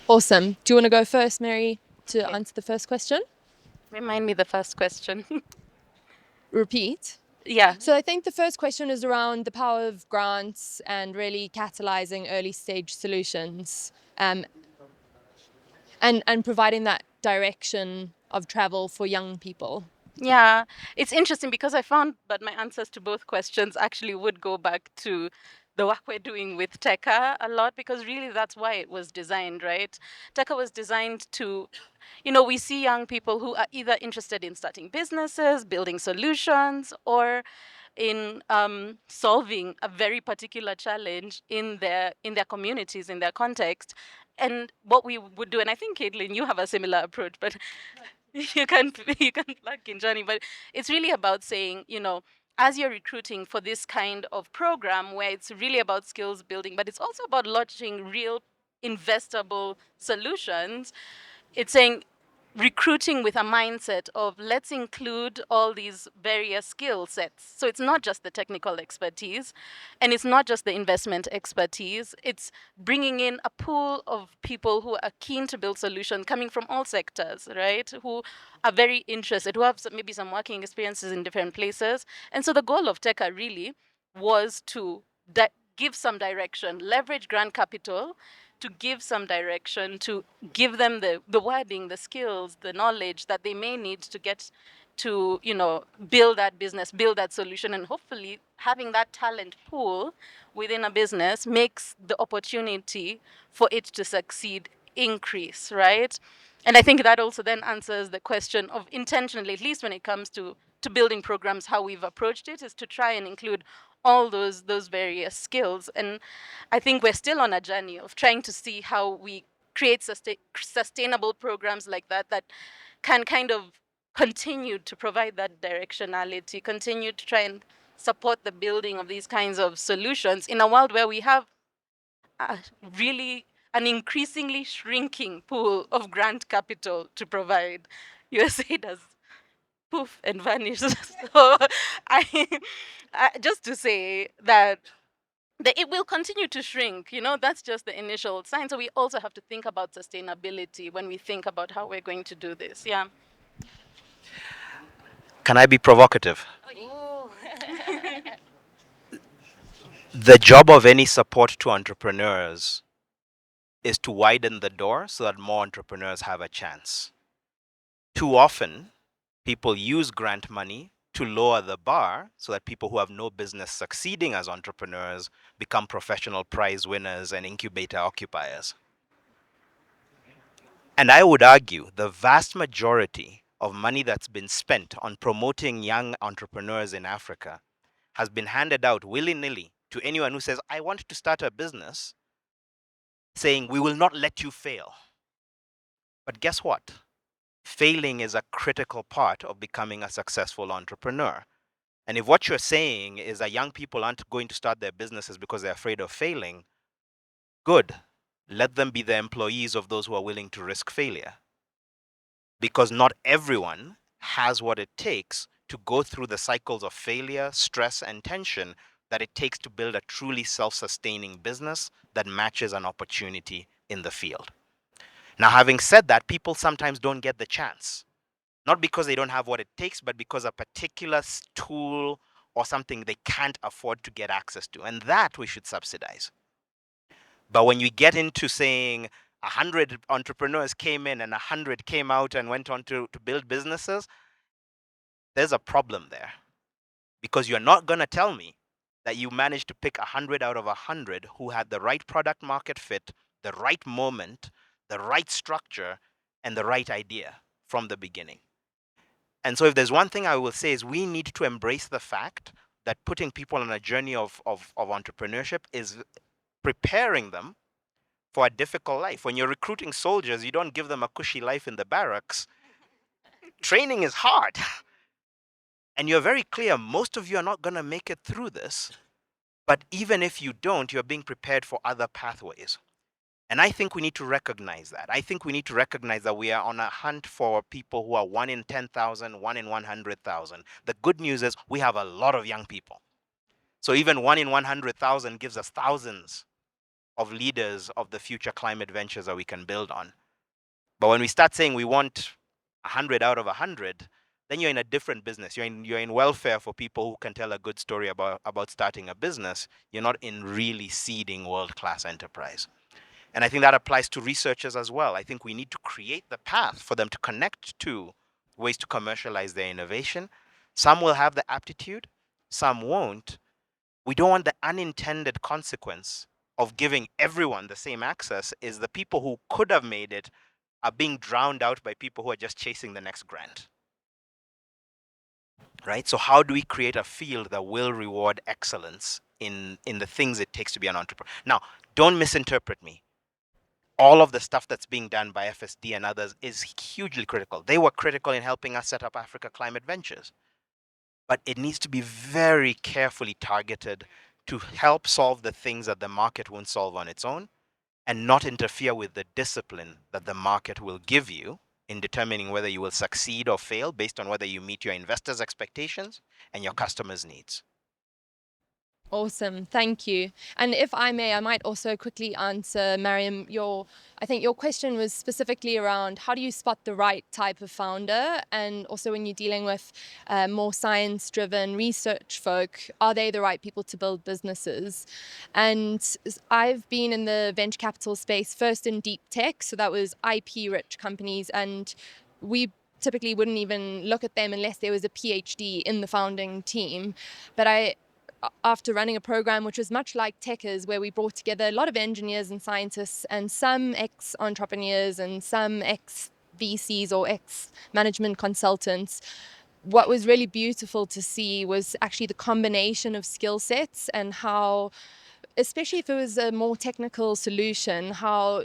[SPEAKER 1] Awesome. Do you want to go first, Mary, to answer the first question?
[SPEAKER 4] Remind me the first question.
[SPEAKER 1] Repeat.
[SPEAKER 4] Yeah.
[SPEAKER 1] So I think the first question is around the power of grants and really catalyzing early stage solutions, and providing that direction of travel for young people.
[SPEAKER 4] Yeah, it's interesting because I found that my answers to both questions actually would go back to the work we're doing with Teka a lot, because really that's why it was designed, right? Teka was designed to, we see young people who are either interested in starting businesses, building solutions, or in solving a very particular challenge in their communities, in their context. And what we would do, and I think Caitlin, you have a similar approach, but you can plug in Johnny, but it's really about saying, as you're recruiting for this kind of program where it's really about skills building, but it's also about launching real investable solutions, it's saying recruiting with a mindset of let's include all these various skill sets. So it's not just the technical expertise and it's not just the investment expertise. It's bringing in a pool of people who are keen to build solutions coming from all sectors, right? Who are very interested, who have maybe some working experiences in different places. And so the goal of TECA really was to give some direction, leverage grant capital to give some direction, to give them the wording, the skills, the knowledge that they may need to get to, build that business, build that solution, and hopefully having that talent pool within a business makes the opportunity for it to succeed increase, right? And I think that also then answers the question of intentionally, at least when it comes to building programs, how we've approached it is to try and include all those various skills. And I think we're still on a journey of trying to see how we create sustainable programs like that can kind of continue to provide that directionality, continue to try and support the building of these kinds of solutions in a world where we have really an increasingly shrinking pool of grant capital to provide. USA does poof and vanish. So just to say that it will continue to shrink. That's just the initial sign. So we also have to think about sustainability when we think about how we're going to do this. Yeah.
[SPEAKER 2] Can I be provocative? The job of any support to entrepreneurs is to widen the door so that more entrepreneurs have a chance. Too often, people use grant money to lower the bar so that people who have no business succeeding as entrepreneurs become professional prize winners and incubator occupiers. And I would argue the vast majority of money that's been spent on promoting young entrepreneurs in Africa has been handed out willy-nilly to anyone who says, I want to start a business, saying, we will not let you fail. But guess what? Failing is a critical part of becoming a successful entrepreneur. And if what you're saying is that young people aren't going to start their businesses because they're afraid of failing, good. Let them be the employees of those who are willing to risk failure. Because not everyone has what it takes to go through the cycles of failure, stress, and tension that it takes to build a truly self-sustaining business that matches an opportunity in the field. Now, having said that, people sometimes don't get the chance. Not because they don't have what it takes, but because a particular tool or something they can't afford to get access to. And that we should subsidize. But when you get into saying 100 entrepreneurs came in and 100 came out and went on to build businesses, there's a problem there. Because you're not going to tell me that you managed to pick 100 out of 100 who had the right product market fit, the right moment, the right structure, and the right idea from the beginning. And so if there's one thing I will say is we need to embrace the fact that putting people on a journey of entrepreneurship is preparing them for a difficult life. When you're recruiting soldiers, you don't give them a cushy life in the barracks. Training is hard. And you're very clear, most of you are not going to make it through this. But even if you don't, you're being prepared for other pathways. And I think we need to recognize that. I think we need to recognize that we are on a hunt for people who are 1 in 10,000, 1 in 100,000. The good news is we have a lot of young people. So even 1 in 100,000 gives us thousands of leaders of the future climate ventures that we can build on. But when we start saying we want 100 out of 100, then you're in a different business. You're in welfare for people who can tell a good story about starting a business. You're not in really seeding world-class enterprise. And I think that applies to researchers as well. I think we need to create the path for them to connect to ways to commercialize their innovation. Some will have the aptitude, some won't. We don't want the unintended consequence of giving everyone the same access is the people who could have made it are being drowned out by people who are just chasing the next grant. Right? So how do we create a field that will reward excellence in the things it takes to be an entrepreneur? Now, don't misinterpret me. All of the stuff that's being done by FSD and others is hugely critical. They were critical in helping us set up Africa Climate Ventures. But it needs to be very carefully targeted to help solve the things that the market won't solve on its own and not interfere with the discipline that the market will give you in determining whether you will succeed or fail based on whether you meet your investors' expectations and your customers' needs.
[SPEAKER 1] Awesome, thank you. And if I may, I might also quickly answer, Mariam, I think your question was specifically around how do you spot the right type of founder, and also when you're dealing with more science-driven research folk, are they the right people to build businesses? And I've been in the venture capital space first in deep tech, so that was IP-rich companies, and we typically wouldn't even look at them unless there was a PhD in the founding team. But after running a program which was much like Techers, where we brought together a lot of engineers and scientists and some ex-entrepreneurs and some ex-VCs or ex-management consultants, what was really beautiful to see was actually the combination of skill sets and how, especially if it was a more technical solution, how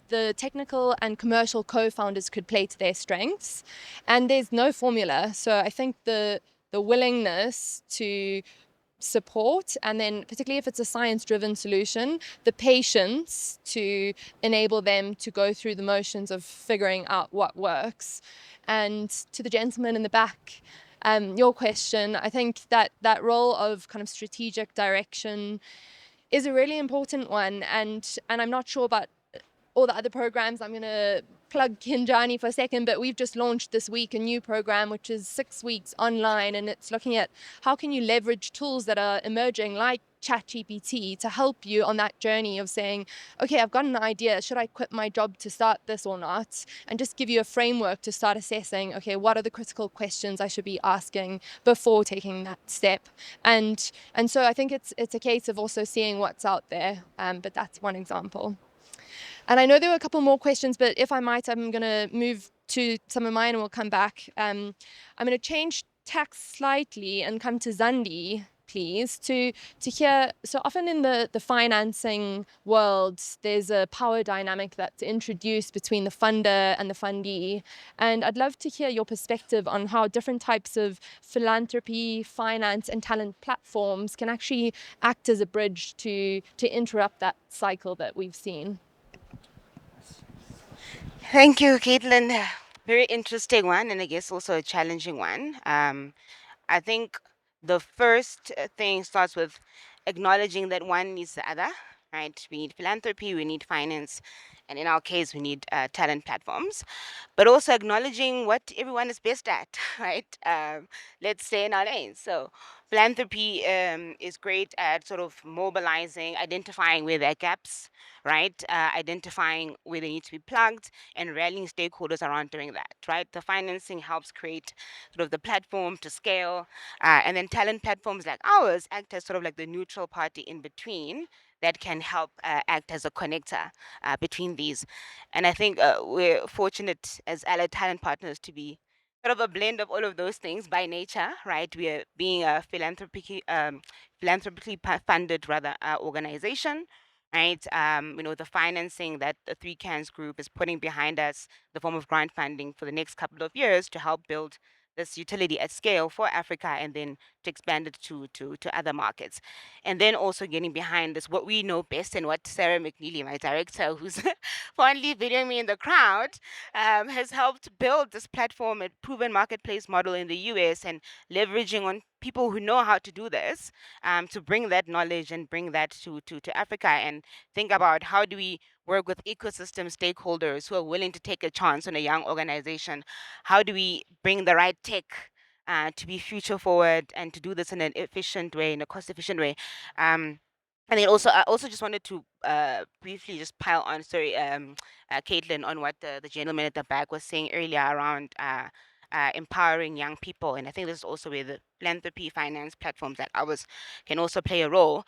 [SPEAKER 1] the technical and commercial co-founders could play to their strengths. And there's no formula. So I think the willingness to support, and then particularly if it's a science-driven solution, the patience to enable them to go through the motions of figuring out what works. And to the gentleman in the back, your question, I think that role of kind of strategic direction is a really important one, and I'm not sure about all the other programs. I'm going to plug Kinjani for a second, but we've just launched this week a new program which is 6 weeks online, and it's looking at how can you leverage tools that are emerging like ChatGPT to help you on that journey of saying, okay, I've got an idea, should I quit my job to start this or not? And just give you a framework to start assessing, okay, what are the critical questions I should be asking before taking that step? And so I think it's a case of also seeing what's out there, but that's one example. And I know there were a couple more questions, but if I might, I'm going to move to some of mine and we'll come back. I'm going to change tack slightly and come to Zandi, please, to hear. So often in the financing world, there's a power dynamic that's introduced between the funder and the fundee. And I'd love to hear your perspective on how different types of philanthropy, finance, and talent platforms can actually act as a bridge to interrupt that cycle that we've seen.
[SPEAKER 3] Thank you, Caitlin. Very interesting one, and I guess also a challenging one. I think the first thing starts with acknowledging that one needs the other, right? We need philanthropy, we need finance, and in our case, we need talent platforms, but also acknowledging what everyone is best at, right? Let's stay in our lanes. So, philanthropy is great at sort of mobilizing, identifying where there are gaps, right? Identifying where they need to be plugged and rallying stakeholders around doing that, right? The financing helps create sort of the platform to scale. And then talent platforms like ours act as sort of like the neutral party in between that can help act as a connector between these. And I think we're fortunate as allied talent partners to be sort of a blend of all of those things by nature, right? We are being a philanthropically funded rather organization, right? The financing that the Three Cans Group is putting behind us, the form of grant funding for the next couple of years to help build this utility at scale for Africa and then to expand it to other markets. And then also getting behind this, what we know best and what Sarah McNeely, my director, who's fondly videoing me in the crowd, has helped build this platform, a proven marketplace model in the US, and leveraging on people who know how to do this to bring that knowledge and bring that to Africa and think about how do we work with ecosystem stakeholders who are willing to take a chance on a young organization. How do we bring the right tech to be future forward and to do this in an efficient way, in a cost efficient way? And then also, I also just wanted to briefly just pile on, sorry, Caitlin, on what the gentleman at the back was saying earlier around empowering young people. And I think this is also where the philanthropy finance platforms like ours can also play a role.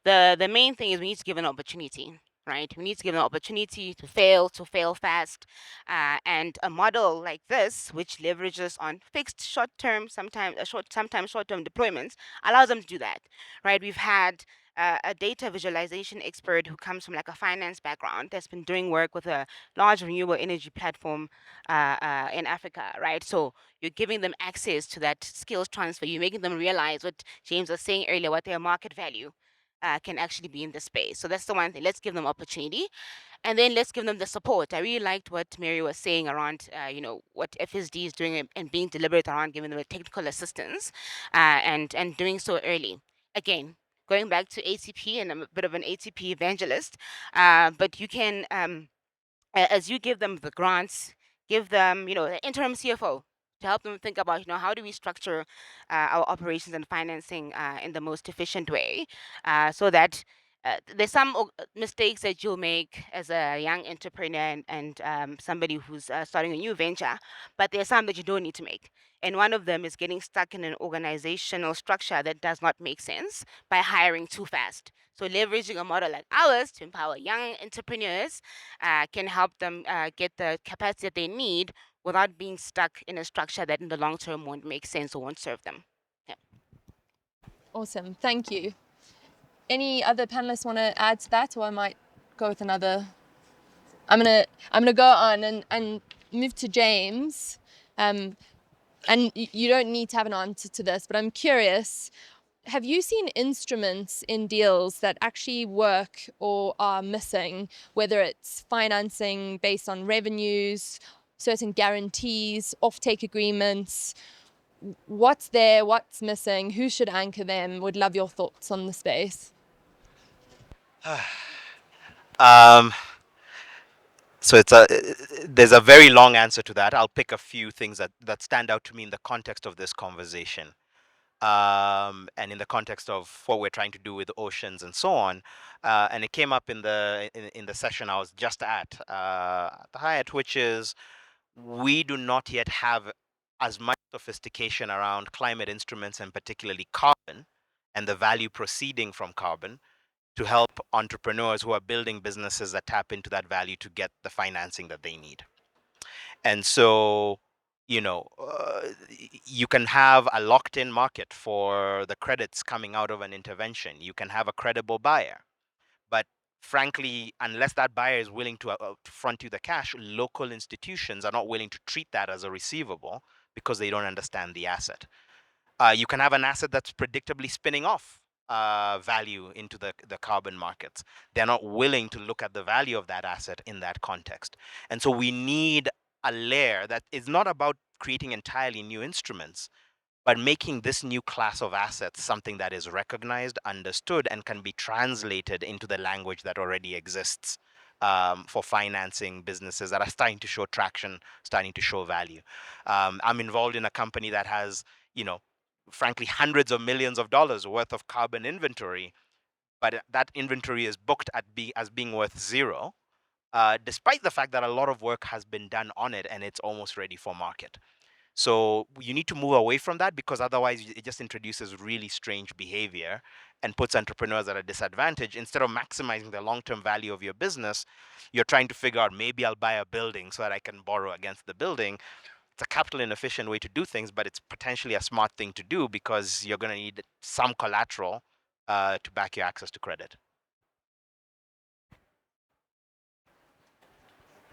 [SPEAKER 3] The main thing is we need to give an opportunity, right? We need to give an opportunity to fail fast, and a model like this, which leverages on fixed short term, sometimes short term deployments, allows them to do that, right? We've had a data visualization expert who comes from like a finance background that's been doing work with a large renewable energy platform in Africa, right? So you're giving them access to that skills transfer. You're making them realize what James was saying earlier, what their market value can actually be in the space. So that's the one thing. Let's give them opportunity, and then let's give them the support. I really liked what Mary was saying around, what FSD is doing and being deliberate around giving them a technical assistance, and doing so early. Again, going back to ATP, and I'm a bit of an ATP evangelist, but you can, as you give them the grants, give them, the interim CFO to help them think about, how do we structure our operations and financing in the most efficient way, so that there's some mistakes that you'll make as a young entrepreneur and somebody who's starting a new venture, but there's some that you don't need to make. And one of them is getting stuck in an organizational structure that does not make sense by hiring too fast. So leveraging a model like ours to empower young entrepreneurs can help them get the capacity that they need without being stuck in a structure that in the long term won't make sense or won't serve them. Yeah.
[SPEAKER 1] Awesome, thank you. Any other panelists want to add to that, or I might go with another? I'm gonna go on and move to James. And you don't need to have an answer to this, but I'm curious. Have you seen instruments in deals that actually work or are missing, whether it's financing based on revenues, certain guarantees, offtake agreements? What's there? What's missing? Who should anchor them? Would love your thoughts on the space.
[SPEAKER 2] Um, so there's a very long answer to that. I'll pick a few things that stand out to me in the context of this conversation, and in the context of what we're trying to do with oceans and so on. And it came up in the session I was just at the Hyatt, which is we do not yet have as much sophistication around climate instruments and particularly carbon and the value proceeding from carbon to help entrepreneurs who are building businesses that tap into that value to get the financing that they need. And so, you can have a locked in market for the credits coming out of an intervention. You can have a credible buyer. But frankly, unless that buyer is willing to front you the cash, local institutions are not willing to treat that as a receivable because they don't understand the asset. You can have an asset that's predictably spinning off. value into the carbon markets. They're not willing to look at the value of that asset in that context. And so we need a layer that is not about creating entirely new instruments, but making this new class of assets something that is recognized, understood, and can be translated into the language that already exists for financing businesses that are starting to show traction, starting to show value. I'm involved in a company that has, frankly, hundreds of millions of dollars worth of carbon inventory, but that inventory is booked as being worth zero, despite the fact that a lot of work has been done on it and it's almost ready for market. So you need to move away from that, because otherwise it just introduces really strange behavior and puts entrepreneurs at a disadvantage. Instead of maximizing the long-term value of your business, you're trying to figure out, maybe I'll buy a building so that I can borrow against the building. It's a capital inefficient way to do things, but it's potentially a smart thing to do, because you're going to need some collateral to back your access to credit.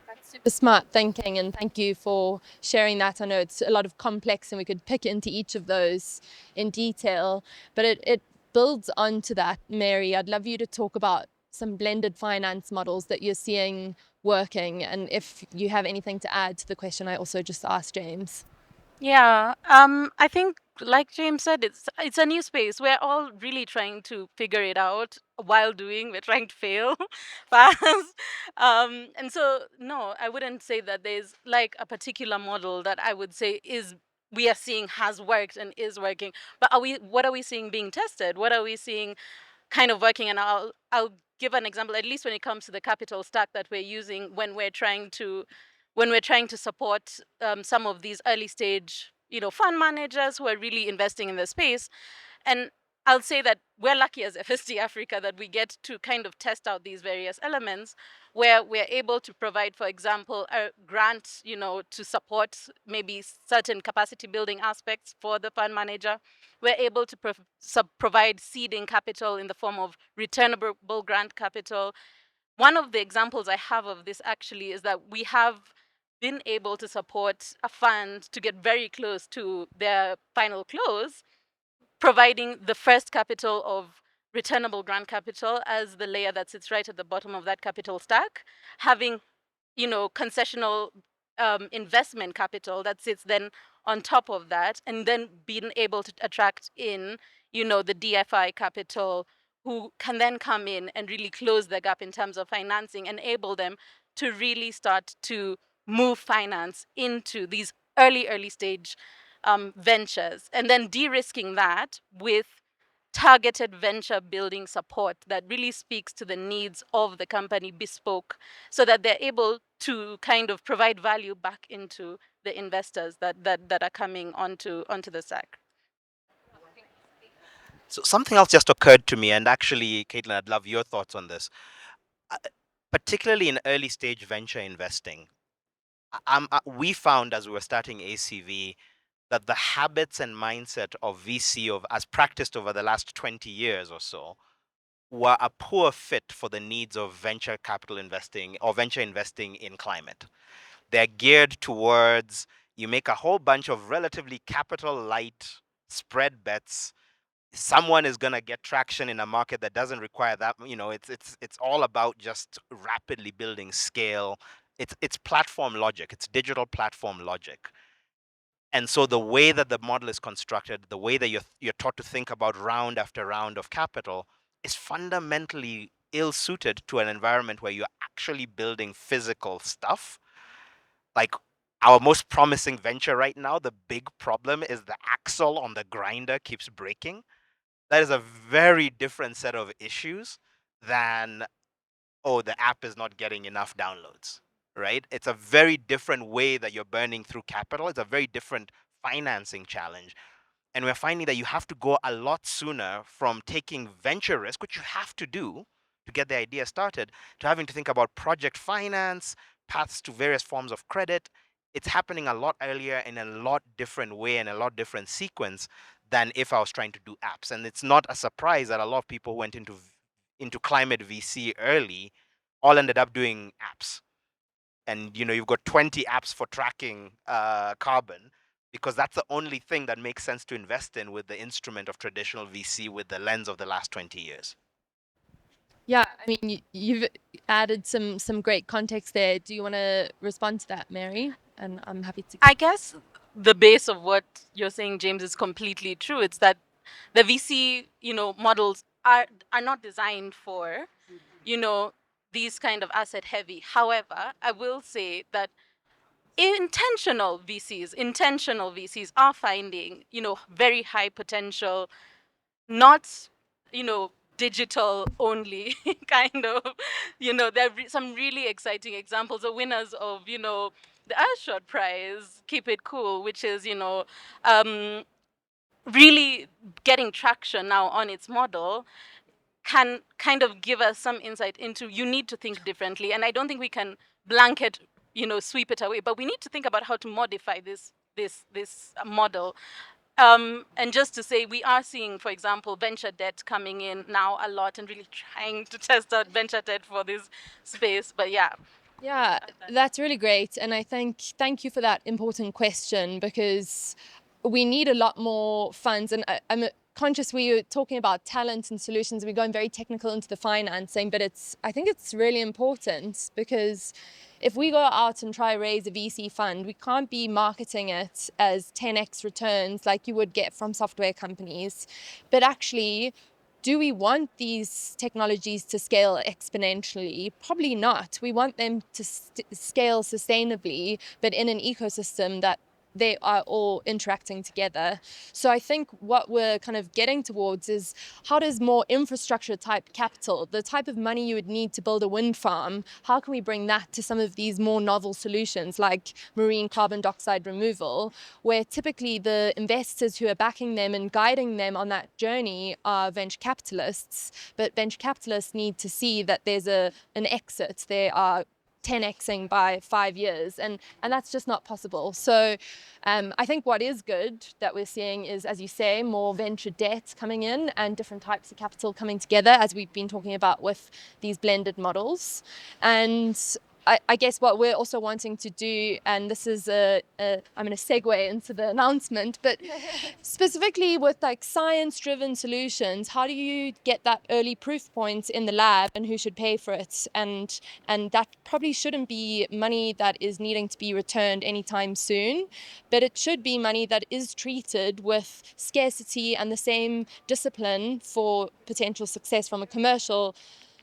[SPEAKER 1] That's super smart thinking, and thank you for sharing that. I know it's a lot of complex, and we could pick into each of those in detail, but it builds onto that. Mary, I'd love you to talk about some blended finance models that you're seeing working, and if you have anything to add to the question I also just asked James.
[SPEAKER 4] Yeah, I think, like James said, it's a new space. We're all really trying to figure it out while doing. We're trying to fail fast, and so no, I wouldn't say that there's like a particular model that I would say is we are seeing has worked and is working. But what are we seeing being tested? What are we seeing kind of working? And I'll give an example, at least when it comes to the capital stack that we're using when we're trying to support some of these early stage, fund managers who are really investing in the space. And I'll say that we're lucky as FSD Africa that we get to kind of test out these various elements where we're able to provide, for example, a grant, to support maybe certain capacity building aspects for the fund manager. We're able to provide seeding capital in the form of returnable grant capital. One of the examples I have of this actually is that we have been able to support a fund to get very close to their final close, providing the first capital of returnable grant capital as the layer that sits right at the bottom of that capital stack, having concessional investment capital that sits then on top of that, and then being able to attract in the DFI capital, who can then come in and really close the gap in terms of financing, enable them to really start to move finance into these early stage ventures, and then de-risking that with targeted venture building support that really speaks to the needs of the company, bespoke, so that they're able to kind of provide value back into the investors that are coming onto the stack.
[SPEAKER 2] So something else just occurred to me, and actually, Caitlin, I'd love your thoughts on this. Uh, Particularly in early stage venture investing, we found as we were starting ACV that the habits and mindset of VC as practiced over the last 20 years or so were a poor fit for the needs of venture capital investing or venture investing in climate. They're geared towards, you make a whole bunch of relatively capital light spread bets. Someone is going to get traction in a market that doesn't require that. It's all about just rapidly building scale. It's platform logic. It's digital platform logic. And so the way that the model is constructed, the way that you're taught to think about round after round of capital, is fundamentally ill-suited to an environment where you're actually building physical stuff. Like our most promising venture right now, the big problem is the axle on the grinder keeps breaking. That is a very different set of issues than, oh, the app is not getting enough downloads, right? It's a very different way that you're burning through capital. It's a very different financing challenge. And we're finding that you have to go a lot sooner from taking venture risk, which you have to do to get the idea started, to having to think about project finance, paths to various forms of credit. It's happening a lot earlier in a lot different way and a lot different sequence than if I was trying to do apps. And it's not a surprise that a lot of people went into climate VC early, all ended up doing apps. And you've got 20 apps for tracking carbon, because that's the only thing that makes sense to invest in with the instrument of traditional VC with the lens of the last 20 years.
[SPEAKER 1] Yeah, I mean, you've added some great context there. Do you want to respond to that, Mary? And I'm happy to.
[SPEAKER 4] I guess the base of what you're saying, James, is completely true. It's that the VC, models are not designed for, these kind of asset heavy. However, I will say that intentional VCs are finding, very high potential, not, digital only kind of, there are some really exciting examples. The winners of, the Earthshot Prize, Keep It Cool, which is, um, really getting traction now on its model, can kind of give us some insight into you need to think differently. And I don't think we can blanket, sweep it away, but we need to think about how to modify this model. And just to say, we are seeing, for example, venture debt coming in now a lot and really trying to test out venture debt for this space. But yeah.
[SPEAKER 1] Yeah, that's really great. And I thank you for that important question, because we need a lot more funds. And I'm conscious we were talking about talent and solutions. We're going very technical into the financing, but I think it's really important, because if we go out and try raise a VC fund, we can't be marketing it as 10x returns like you would get from software companies. But actually, do we want these technologies to scale exponentially? Probably not. We want them to scale sustainably, but in an ecosystem that they are all interacting together. So I think what we're kind of getting towards is, how does more infrastructure type capital, the type of money you would need to build a wind farm, how can we bring that to some of these more novel solutions like marine carbon dioxide removal, where typically the investors who are backing them and guiding them on that journey are venture capitalists, but venture capitalists need to see that there's an exit. They are 10xing by 5 years, and that's just not possible. So I think what is good that we're seeing is, as you say, more venture debt coming in and different types of capital coming together, as we've been talking about with these blended models. And I guess what we're also wanting to do, and this is I'm going to segue into the announcement, but specifically with like science-driven solutions, how do you get that early proof point in the lab, and who should pay for it? And that probably shouldn't be money that is needing to be returned anytime soon, but it should be money that is treated with scarcity and the same discipline for potential success from a commercial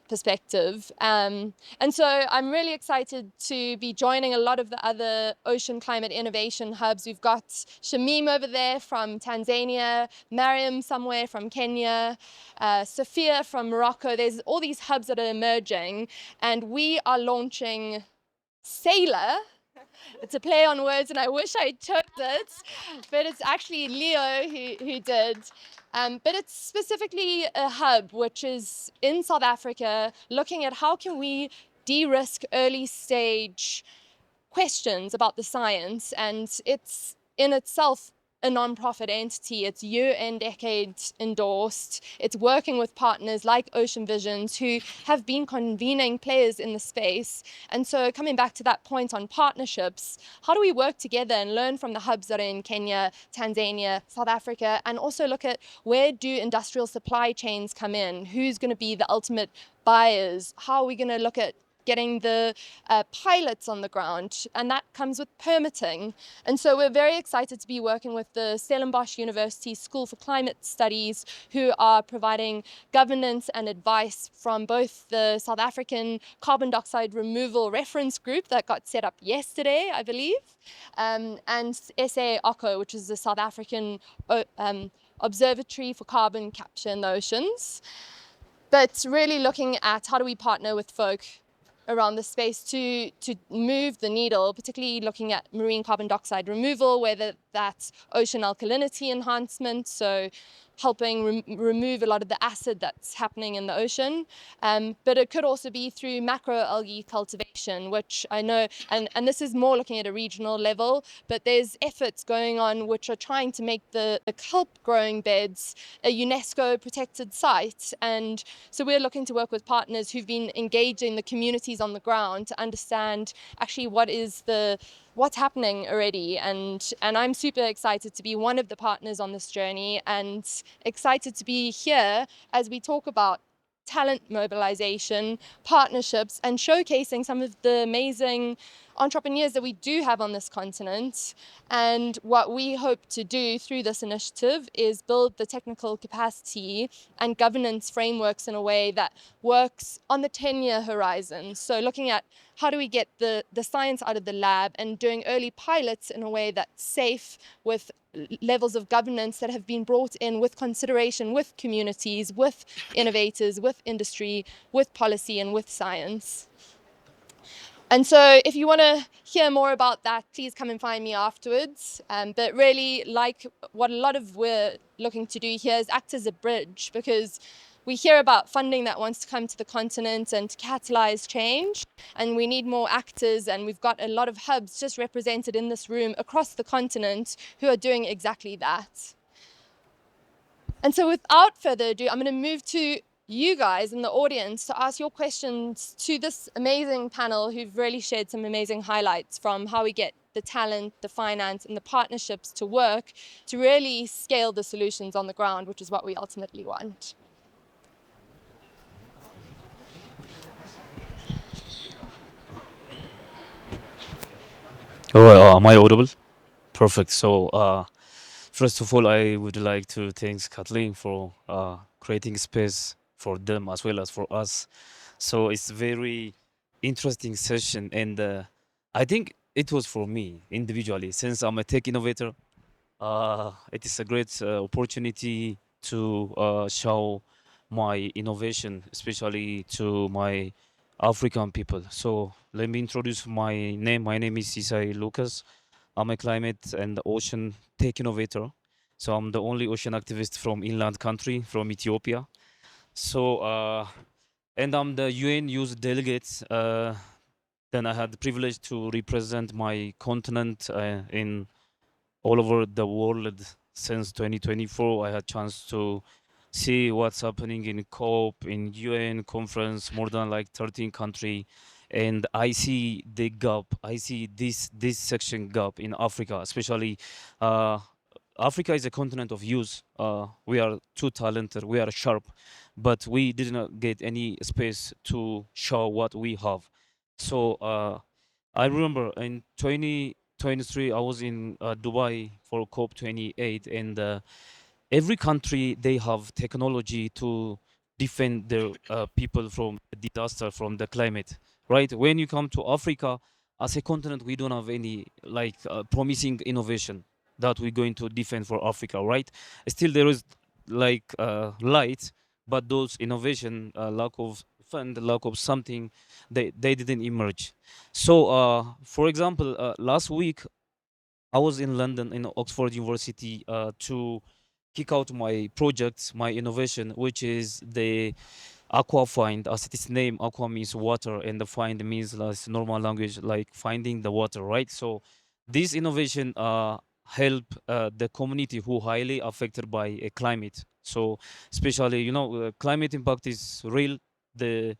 [SPEAKER 1] perspective. And so I'm really excited to be joining a lot of the other ocean climate innovation hubs. We've got Shamim over there from Tanzania, Mariam somewhere from Kenya, Sophia from Morocco. There's all these hubs that are emerging, and we are launching Sailor. It's a play on words, and I wish I took it, but it's actually Leo who did. But it's specifically a hub which is in South Africa, looking at how can we de-risk early stage questions about the science. And it's in itself a non-profit entity. It's year and decade endorsed. It's working with partners like Ocean Visions, who have been convening players in the space. And so coming back to that point on partnerships, how do we work together and learn from the hubs that are in Kenya, Tanzania, South Africa, and also look at where do industrial supply chains come in? Who's going to be the ultimate buyers? How are we going to look at getting the pilots on the ground? And that comes with permitting. And so we're very excited to be working with the Stellenbosch University School for Climate Studies, who are providing governance and advice from both the South African carbon dioxide removal reference group that got set up yesterday, I believe, and SA-OCO, which is the South African Observatory for Carbon Capture in the Oceans. But really looking at how do we partner with folk around the space to move the needle, particularly looking at marine carbon dioxide removal, whether that's ocean alkalinity enhancement, so helping remove a lot of the acid that's happening in the ocean. But it could also be through macroalgae cultivation, which I know, and this is more looking at a regional level, but there's efforts going on which are trying to make the kelp growing beds a UNESCO protected site. And so we're looking to work with partners who've been engaging the communities on the ground to understand actually what what's happening already, and I'm super excited to be one of the partners on this journey, and excited to be here as we talk about talent mobilization, partnerships, and showcasing some of the amazing entrepreneurs that we do have on this continent. And what we hope to do through this initiative is build the technical capacity and governance frameworks in a way that works on the 10-year horizon. So looking at how do we get the science out of the lab and doing early pilots in a way that's safe, with levels of governance that have been brought in with consideration with communities, with innovators, with industry, with policy, and with science. And so if you want to hear more about that, please come and find me afterwards. But really, like what a lot of we're looking to do here is act as a bridge, because we hear about funding that wants to come to the continent and to catalyze change, and we need more actors, and we've got a lot of hubs just represented in this room across the continent who are doing exactly that. And so without further ado, I'm going to move to you guys in the audience to ask your questions to this amazing panel who've really shared some amazing highlights from how we get the talent, the finance, and the partnerships to work to really scale the solutions on the ground, which is what we ultimately want.
[SPEAKER 7] Oh, am I audible? Perfect. So, first of all, I would like to thank Kathleen for creating space for them as well as for us. So it's very interesting session, and I think it was for me individually, since I'm a tech innovator. It is a great opportunity to show my innovation, especially to my African people. So let me introduce my name. My name is Isai Lucas. I'm a climate and ocean tech innovator. So I'm the only ocean activist from inland country, from Ethiopia. So, and I'm the UN Youth Delegate. Then I had the privilege to represent my continent in all over the world since 2024. I had chance to see what's happening in COP, in UN conference, more than like 13 country, and I see the gap. I see this section gap in Africa, especially. Uh, Africa is a continent of youth. We are too talented. We are sharp, but we did not get any space to show what we have. So I remember in 2023, I was in Dubai for COP28, and every country they have technology to defend their people from disaster, from the climate, right? When you come to Africa, as a continent, we don't have any like promising innovation that we're going to defend for Africa, right? Still, there is like light, but those innovation, lack of fund, lack of something, they didn't emerge. So, for example, last week I was in London in Oxford University to kick out my project, my innovation, which is the aqua find. As its name, aqua means water, and the find means like normal language, like finding the water, right? So this innovation help the community who highly affected by a climate. So especially, climate impact is real. The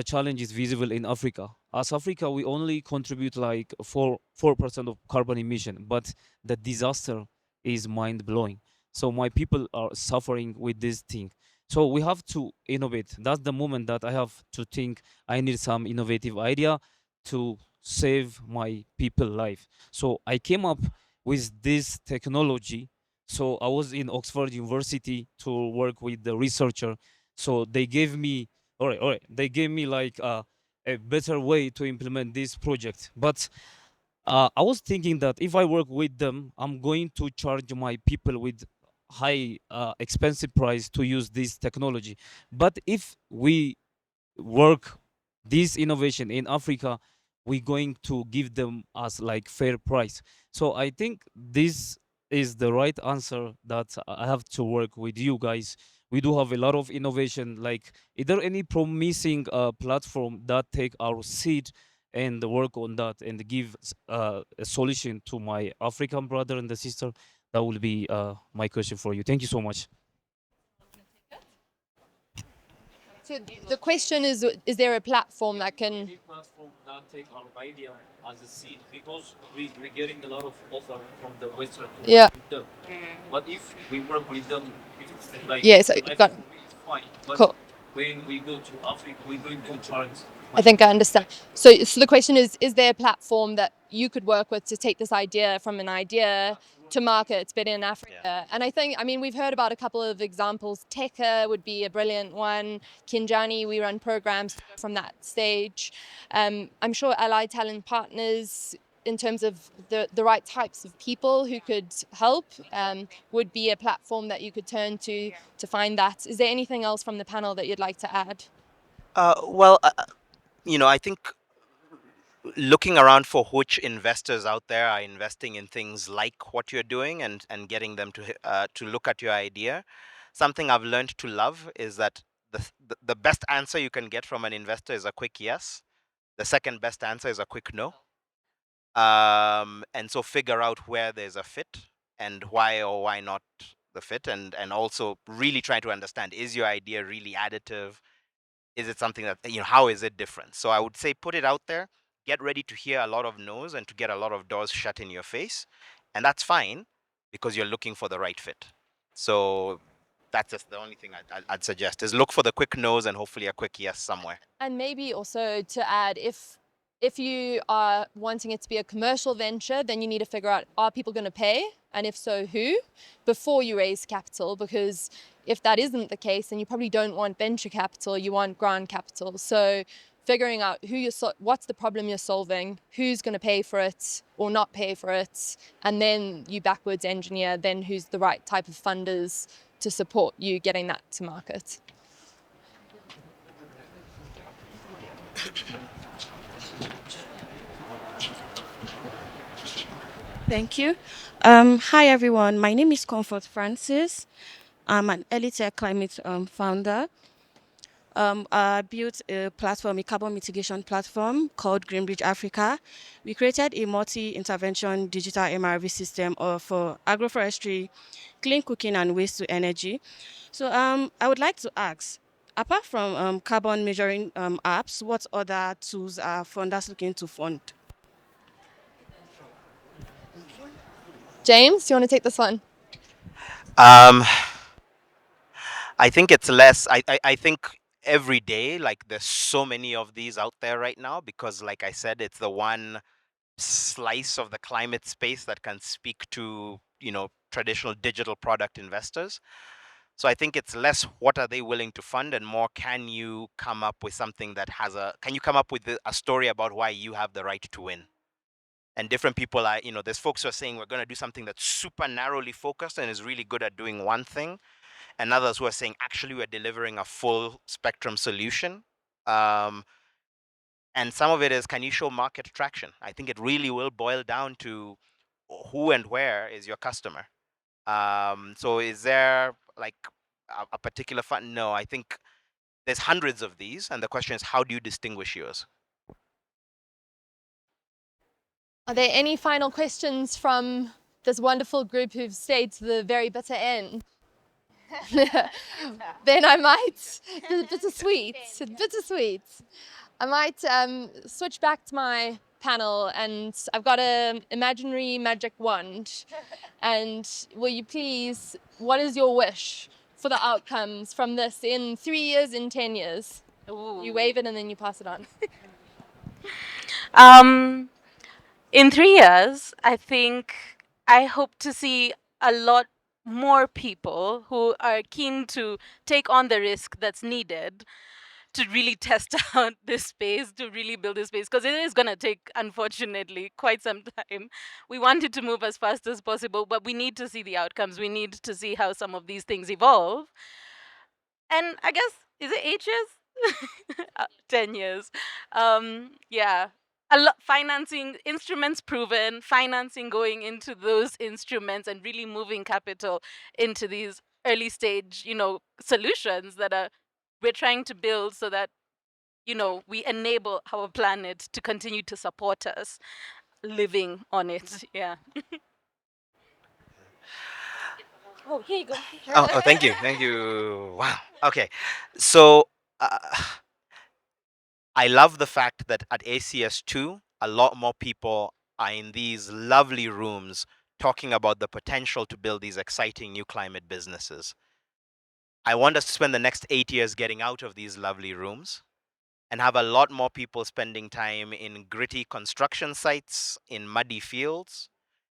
[SPEAKER 7] challenge is visible in Africa. As Africa, we only contribute like 4% of carbon emission, but the disaster is mind blowing. So my people are suffering with this thing. So we have to innovate. That's the moment that I have to think I need some innovative idea to save my people life. So I came up with this technology. So I was in Oxford University to work with the researcher. So they gave me all right. They gave me like a better way to implement this project. But I was thinking that if I work with them, I'm going to charge my people with high expensive price to use this technology. But if we work this innovation in Africa, we're going to give them as like fair price. So I think this is the right answer that I have to work with you guys. We do have a lot of innovation. Like, is there any promising platform that take our seed and work on that and give a solution to my African brother and the sister? That will be my question for you. Thank you so much.
[SPEAKER 1] So the question is there a platform that can?
[SPEAKER 7] Platform that take our idea as a seed because we're getting a lot of offer from the Western to
[SPEAKER 1] Yeah.
[SPEAKER 7] work with them. But if we work with them, it's like
[SPEAKER 1] Yes,
[SPEAKER 7] life
[SPEAKER 1] got it.
[SPEAKER 7] for me is fine. But
[SPEAKER 1] Cool.
[SPEAKER 7] when we go to Africa, we're going to charge.
[SPEAKER 1] I think I understand. So the question is there a platform that you could work with to take this idea from an idea to market better in Africa?
[SPEAKER 2] Yeah.
[SPEAKER 1] And I mean, we've heard about a couple of examples. Teka would be a brilliant one. Kinjani, we run programs from that stage. I'm sure Allied Talent Partners, in terms of the right types of people who could help, would be a platform that you could turn to find that. Is there anything else from the panel that you'd like to add?
[SPEAKER 2] Well, I think looking around for which investors out there are investing in things like what you're doing and getting them to look at your idea. Something I've learned to love is that the best answer you can get from an investor is a quick yes. The second best answer is a quick no. And so figure out where there's a fit and why or why not the fit, and also really try to understand, is your idea really additive? Is it something that, how is it different? So I would say put it out there, get ready to hear a lot of no's and to get a lot of doors shut in your face. And that's fine because you're looking for the right fit. So that's just the only thing I'd suggest is look for the quick no's and hopefully a quick yes somewhere.
[SPEAKER 1] And maybe also to add, if you are wanting it to be a commercial venture, then you need to figure out, are people going to pay? And if so, who? Before you raise capital, because if that isn't the case, then you probably don't want venture capital, you want grant capital. So figuring out what's the problem you're solving, who's going to pay for it or not pay for it, and then you backwards engineer then who's the right type of funders to support you getting that to market.
[SPEAKER 8] Thank you. Hi, everyone. My name is Comfort Francis. I'm an early tech climate founder. I built a platform, a carbon mitigation platform called Greenbridge Africa. We created a multi-intervention digital MRV system for agroforestry, clean cooking, and waste to energy. So I would like to ask, apart from carbon measuring apps, what other tools are funders looking to fund?
[SPEAKER 1] James, do you want to take this one?
[SPEAKER 2] Um, I think it's less. I think every day, like there's so many of these out there right now because, like I said, it's the one slice of the climate space that can speak to, traditional digital product investors. So I think it's less what are they willing to fund and more can you come up with something that can you come up with a story about why you have the right to win? And different people are, there's folks who are saying we're going to do something that's super narrowly focused and is really good at doing one thing, and others who are saying actually we're delivering a full spectrum solution. And some of it is, can you show market traction? I think it really will boil down to who and where is your customer. So is there like a particular fund? No, I think there's hundreds of these, and the question is, how do you distinguish yours?
[SPEAKER 1] Are there any final questions from this wonderful group who've stayed to the very bitter end? Then I might, bittersweet. I might switch back to my panel, and I've got an imaginary magic wand. And will you please, what is your wish for the outcomes from this in 3 years, in 10 years?
[SPEAKER 4] Ooh.
[SPEAKER 1] You wave it and then you pass it on.
[SPEAKER 4] In 3 years, I hope to see a lot more people who are keen to take on the risk that's needed to really test out this space, to really build this space, because it is going to take, unfortunately, quite some time. We want it to move as fast as possible, but we need to see the outcomes. We need to see how some of these things evolve. And I guess, is it 8 years? 10 years. Yeah. A lot financing instruments proven, financing going into those instruments and really moving capital into these early stage, solutions that we're trying to build so that, we enable our planet to continue to support us living on it. Yeah. Oh, here you go.
[SPEAKER 2] Oh, thank you. Wow. Okay. So uh, I love the fact that at ACS2, a lot more people are in these lovely rooms talking about the potential to build these exciting new climate businesses. I want us to spend the next 8 years getting out of these lovely rooms and have a lot more people spending time in gritty construction sites, in muddy fields,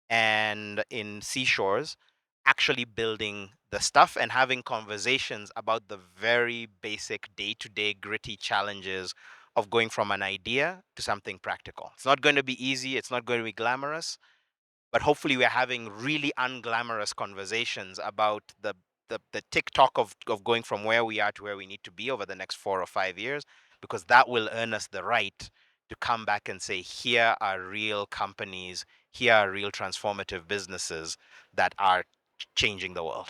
[SPEAKER 2] and in seashores, actually building the stuff and having conversations about the very basic day-to-day gritty challenges of going from an idea to something practical. It's not going to be easy, it's not going to be glamorous, but hopefully we're having really unglamorous conversations about the tick-tock of going from where we are to where we need to be over the next 4 or 5 years, because that will earn us the right to come back and say, here are real companies, here are real transformative businesses that are changing the world.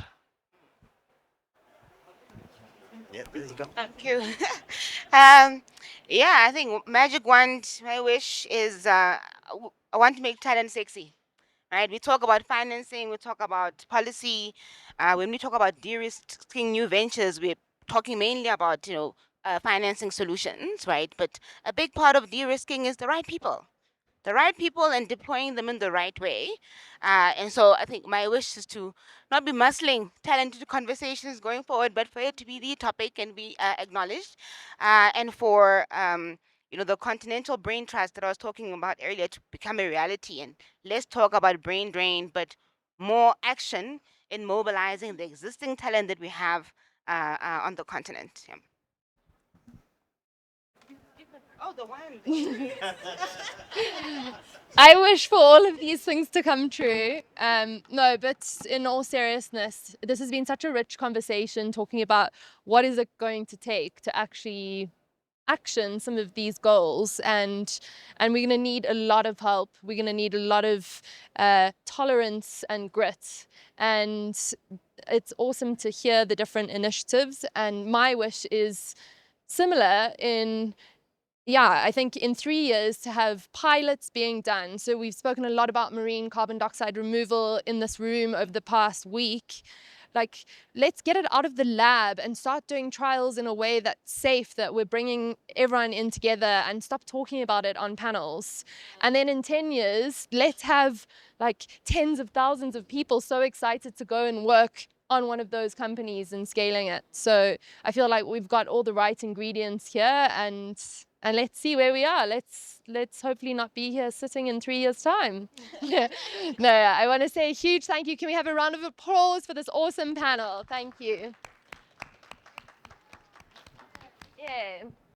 [SPEAKER 2] Yeah, there you go.
[SPEAKER 3] Thank you. Yeah, I think magic wand. My wish is I want to make talent sexy. Right? We talk about financing, we talk about policy. When we talk about de-risking new ventures, we're talking mainly about financing solutions, right? But a big part of de-risking is the right people and deploying them in the right way. And so I think my wish is to not be muscling talent into conversations going forward, but for it to be the topic and be acknowledged, and for the continental brain trust that I was talking about earlier to become a reality. And let's talk about brain drain, but more action in mobilizing the existing talent that we have on the continent. Yeah. Oh, the one.
[SPEAKER 1] I wish for all of these things to come true. No, but in all seriousness, this has been such a rich conversation talking about what is it going to take to actually action some of these goals, and we're going to need a lot of help. We're going to need a lot of tolerance and grit, and it's awesome to hear the different initiatives. And my wish is similar in, yeah, I think in 3 years to have pilots being done. So we've spoken a lot about marine carbon dioxide removal in this room over the past week. Like, let's get it out of the lab and start doing trials in a way that's safe, that we're bringing everyone in together, and stop talking about it on panels. And then in 10 years, let's have like tens of thousands of people so excited to go and work on one of those companies and scaling it. So I feel like we've got all the right ingredients here, and let's see where we are. Let's hopefully not be here sitting in 3 years' time. No, I want to say a huge thank you. Can we have a round of applause for this awesome panel? Thank you. Yeah.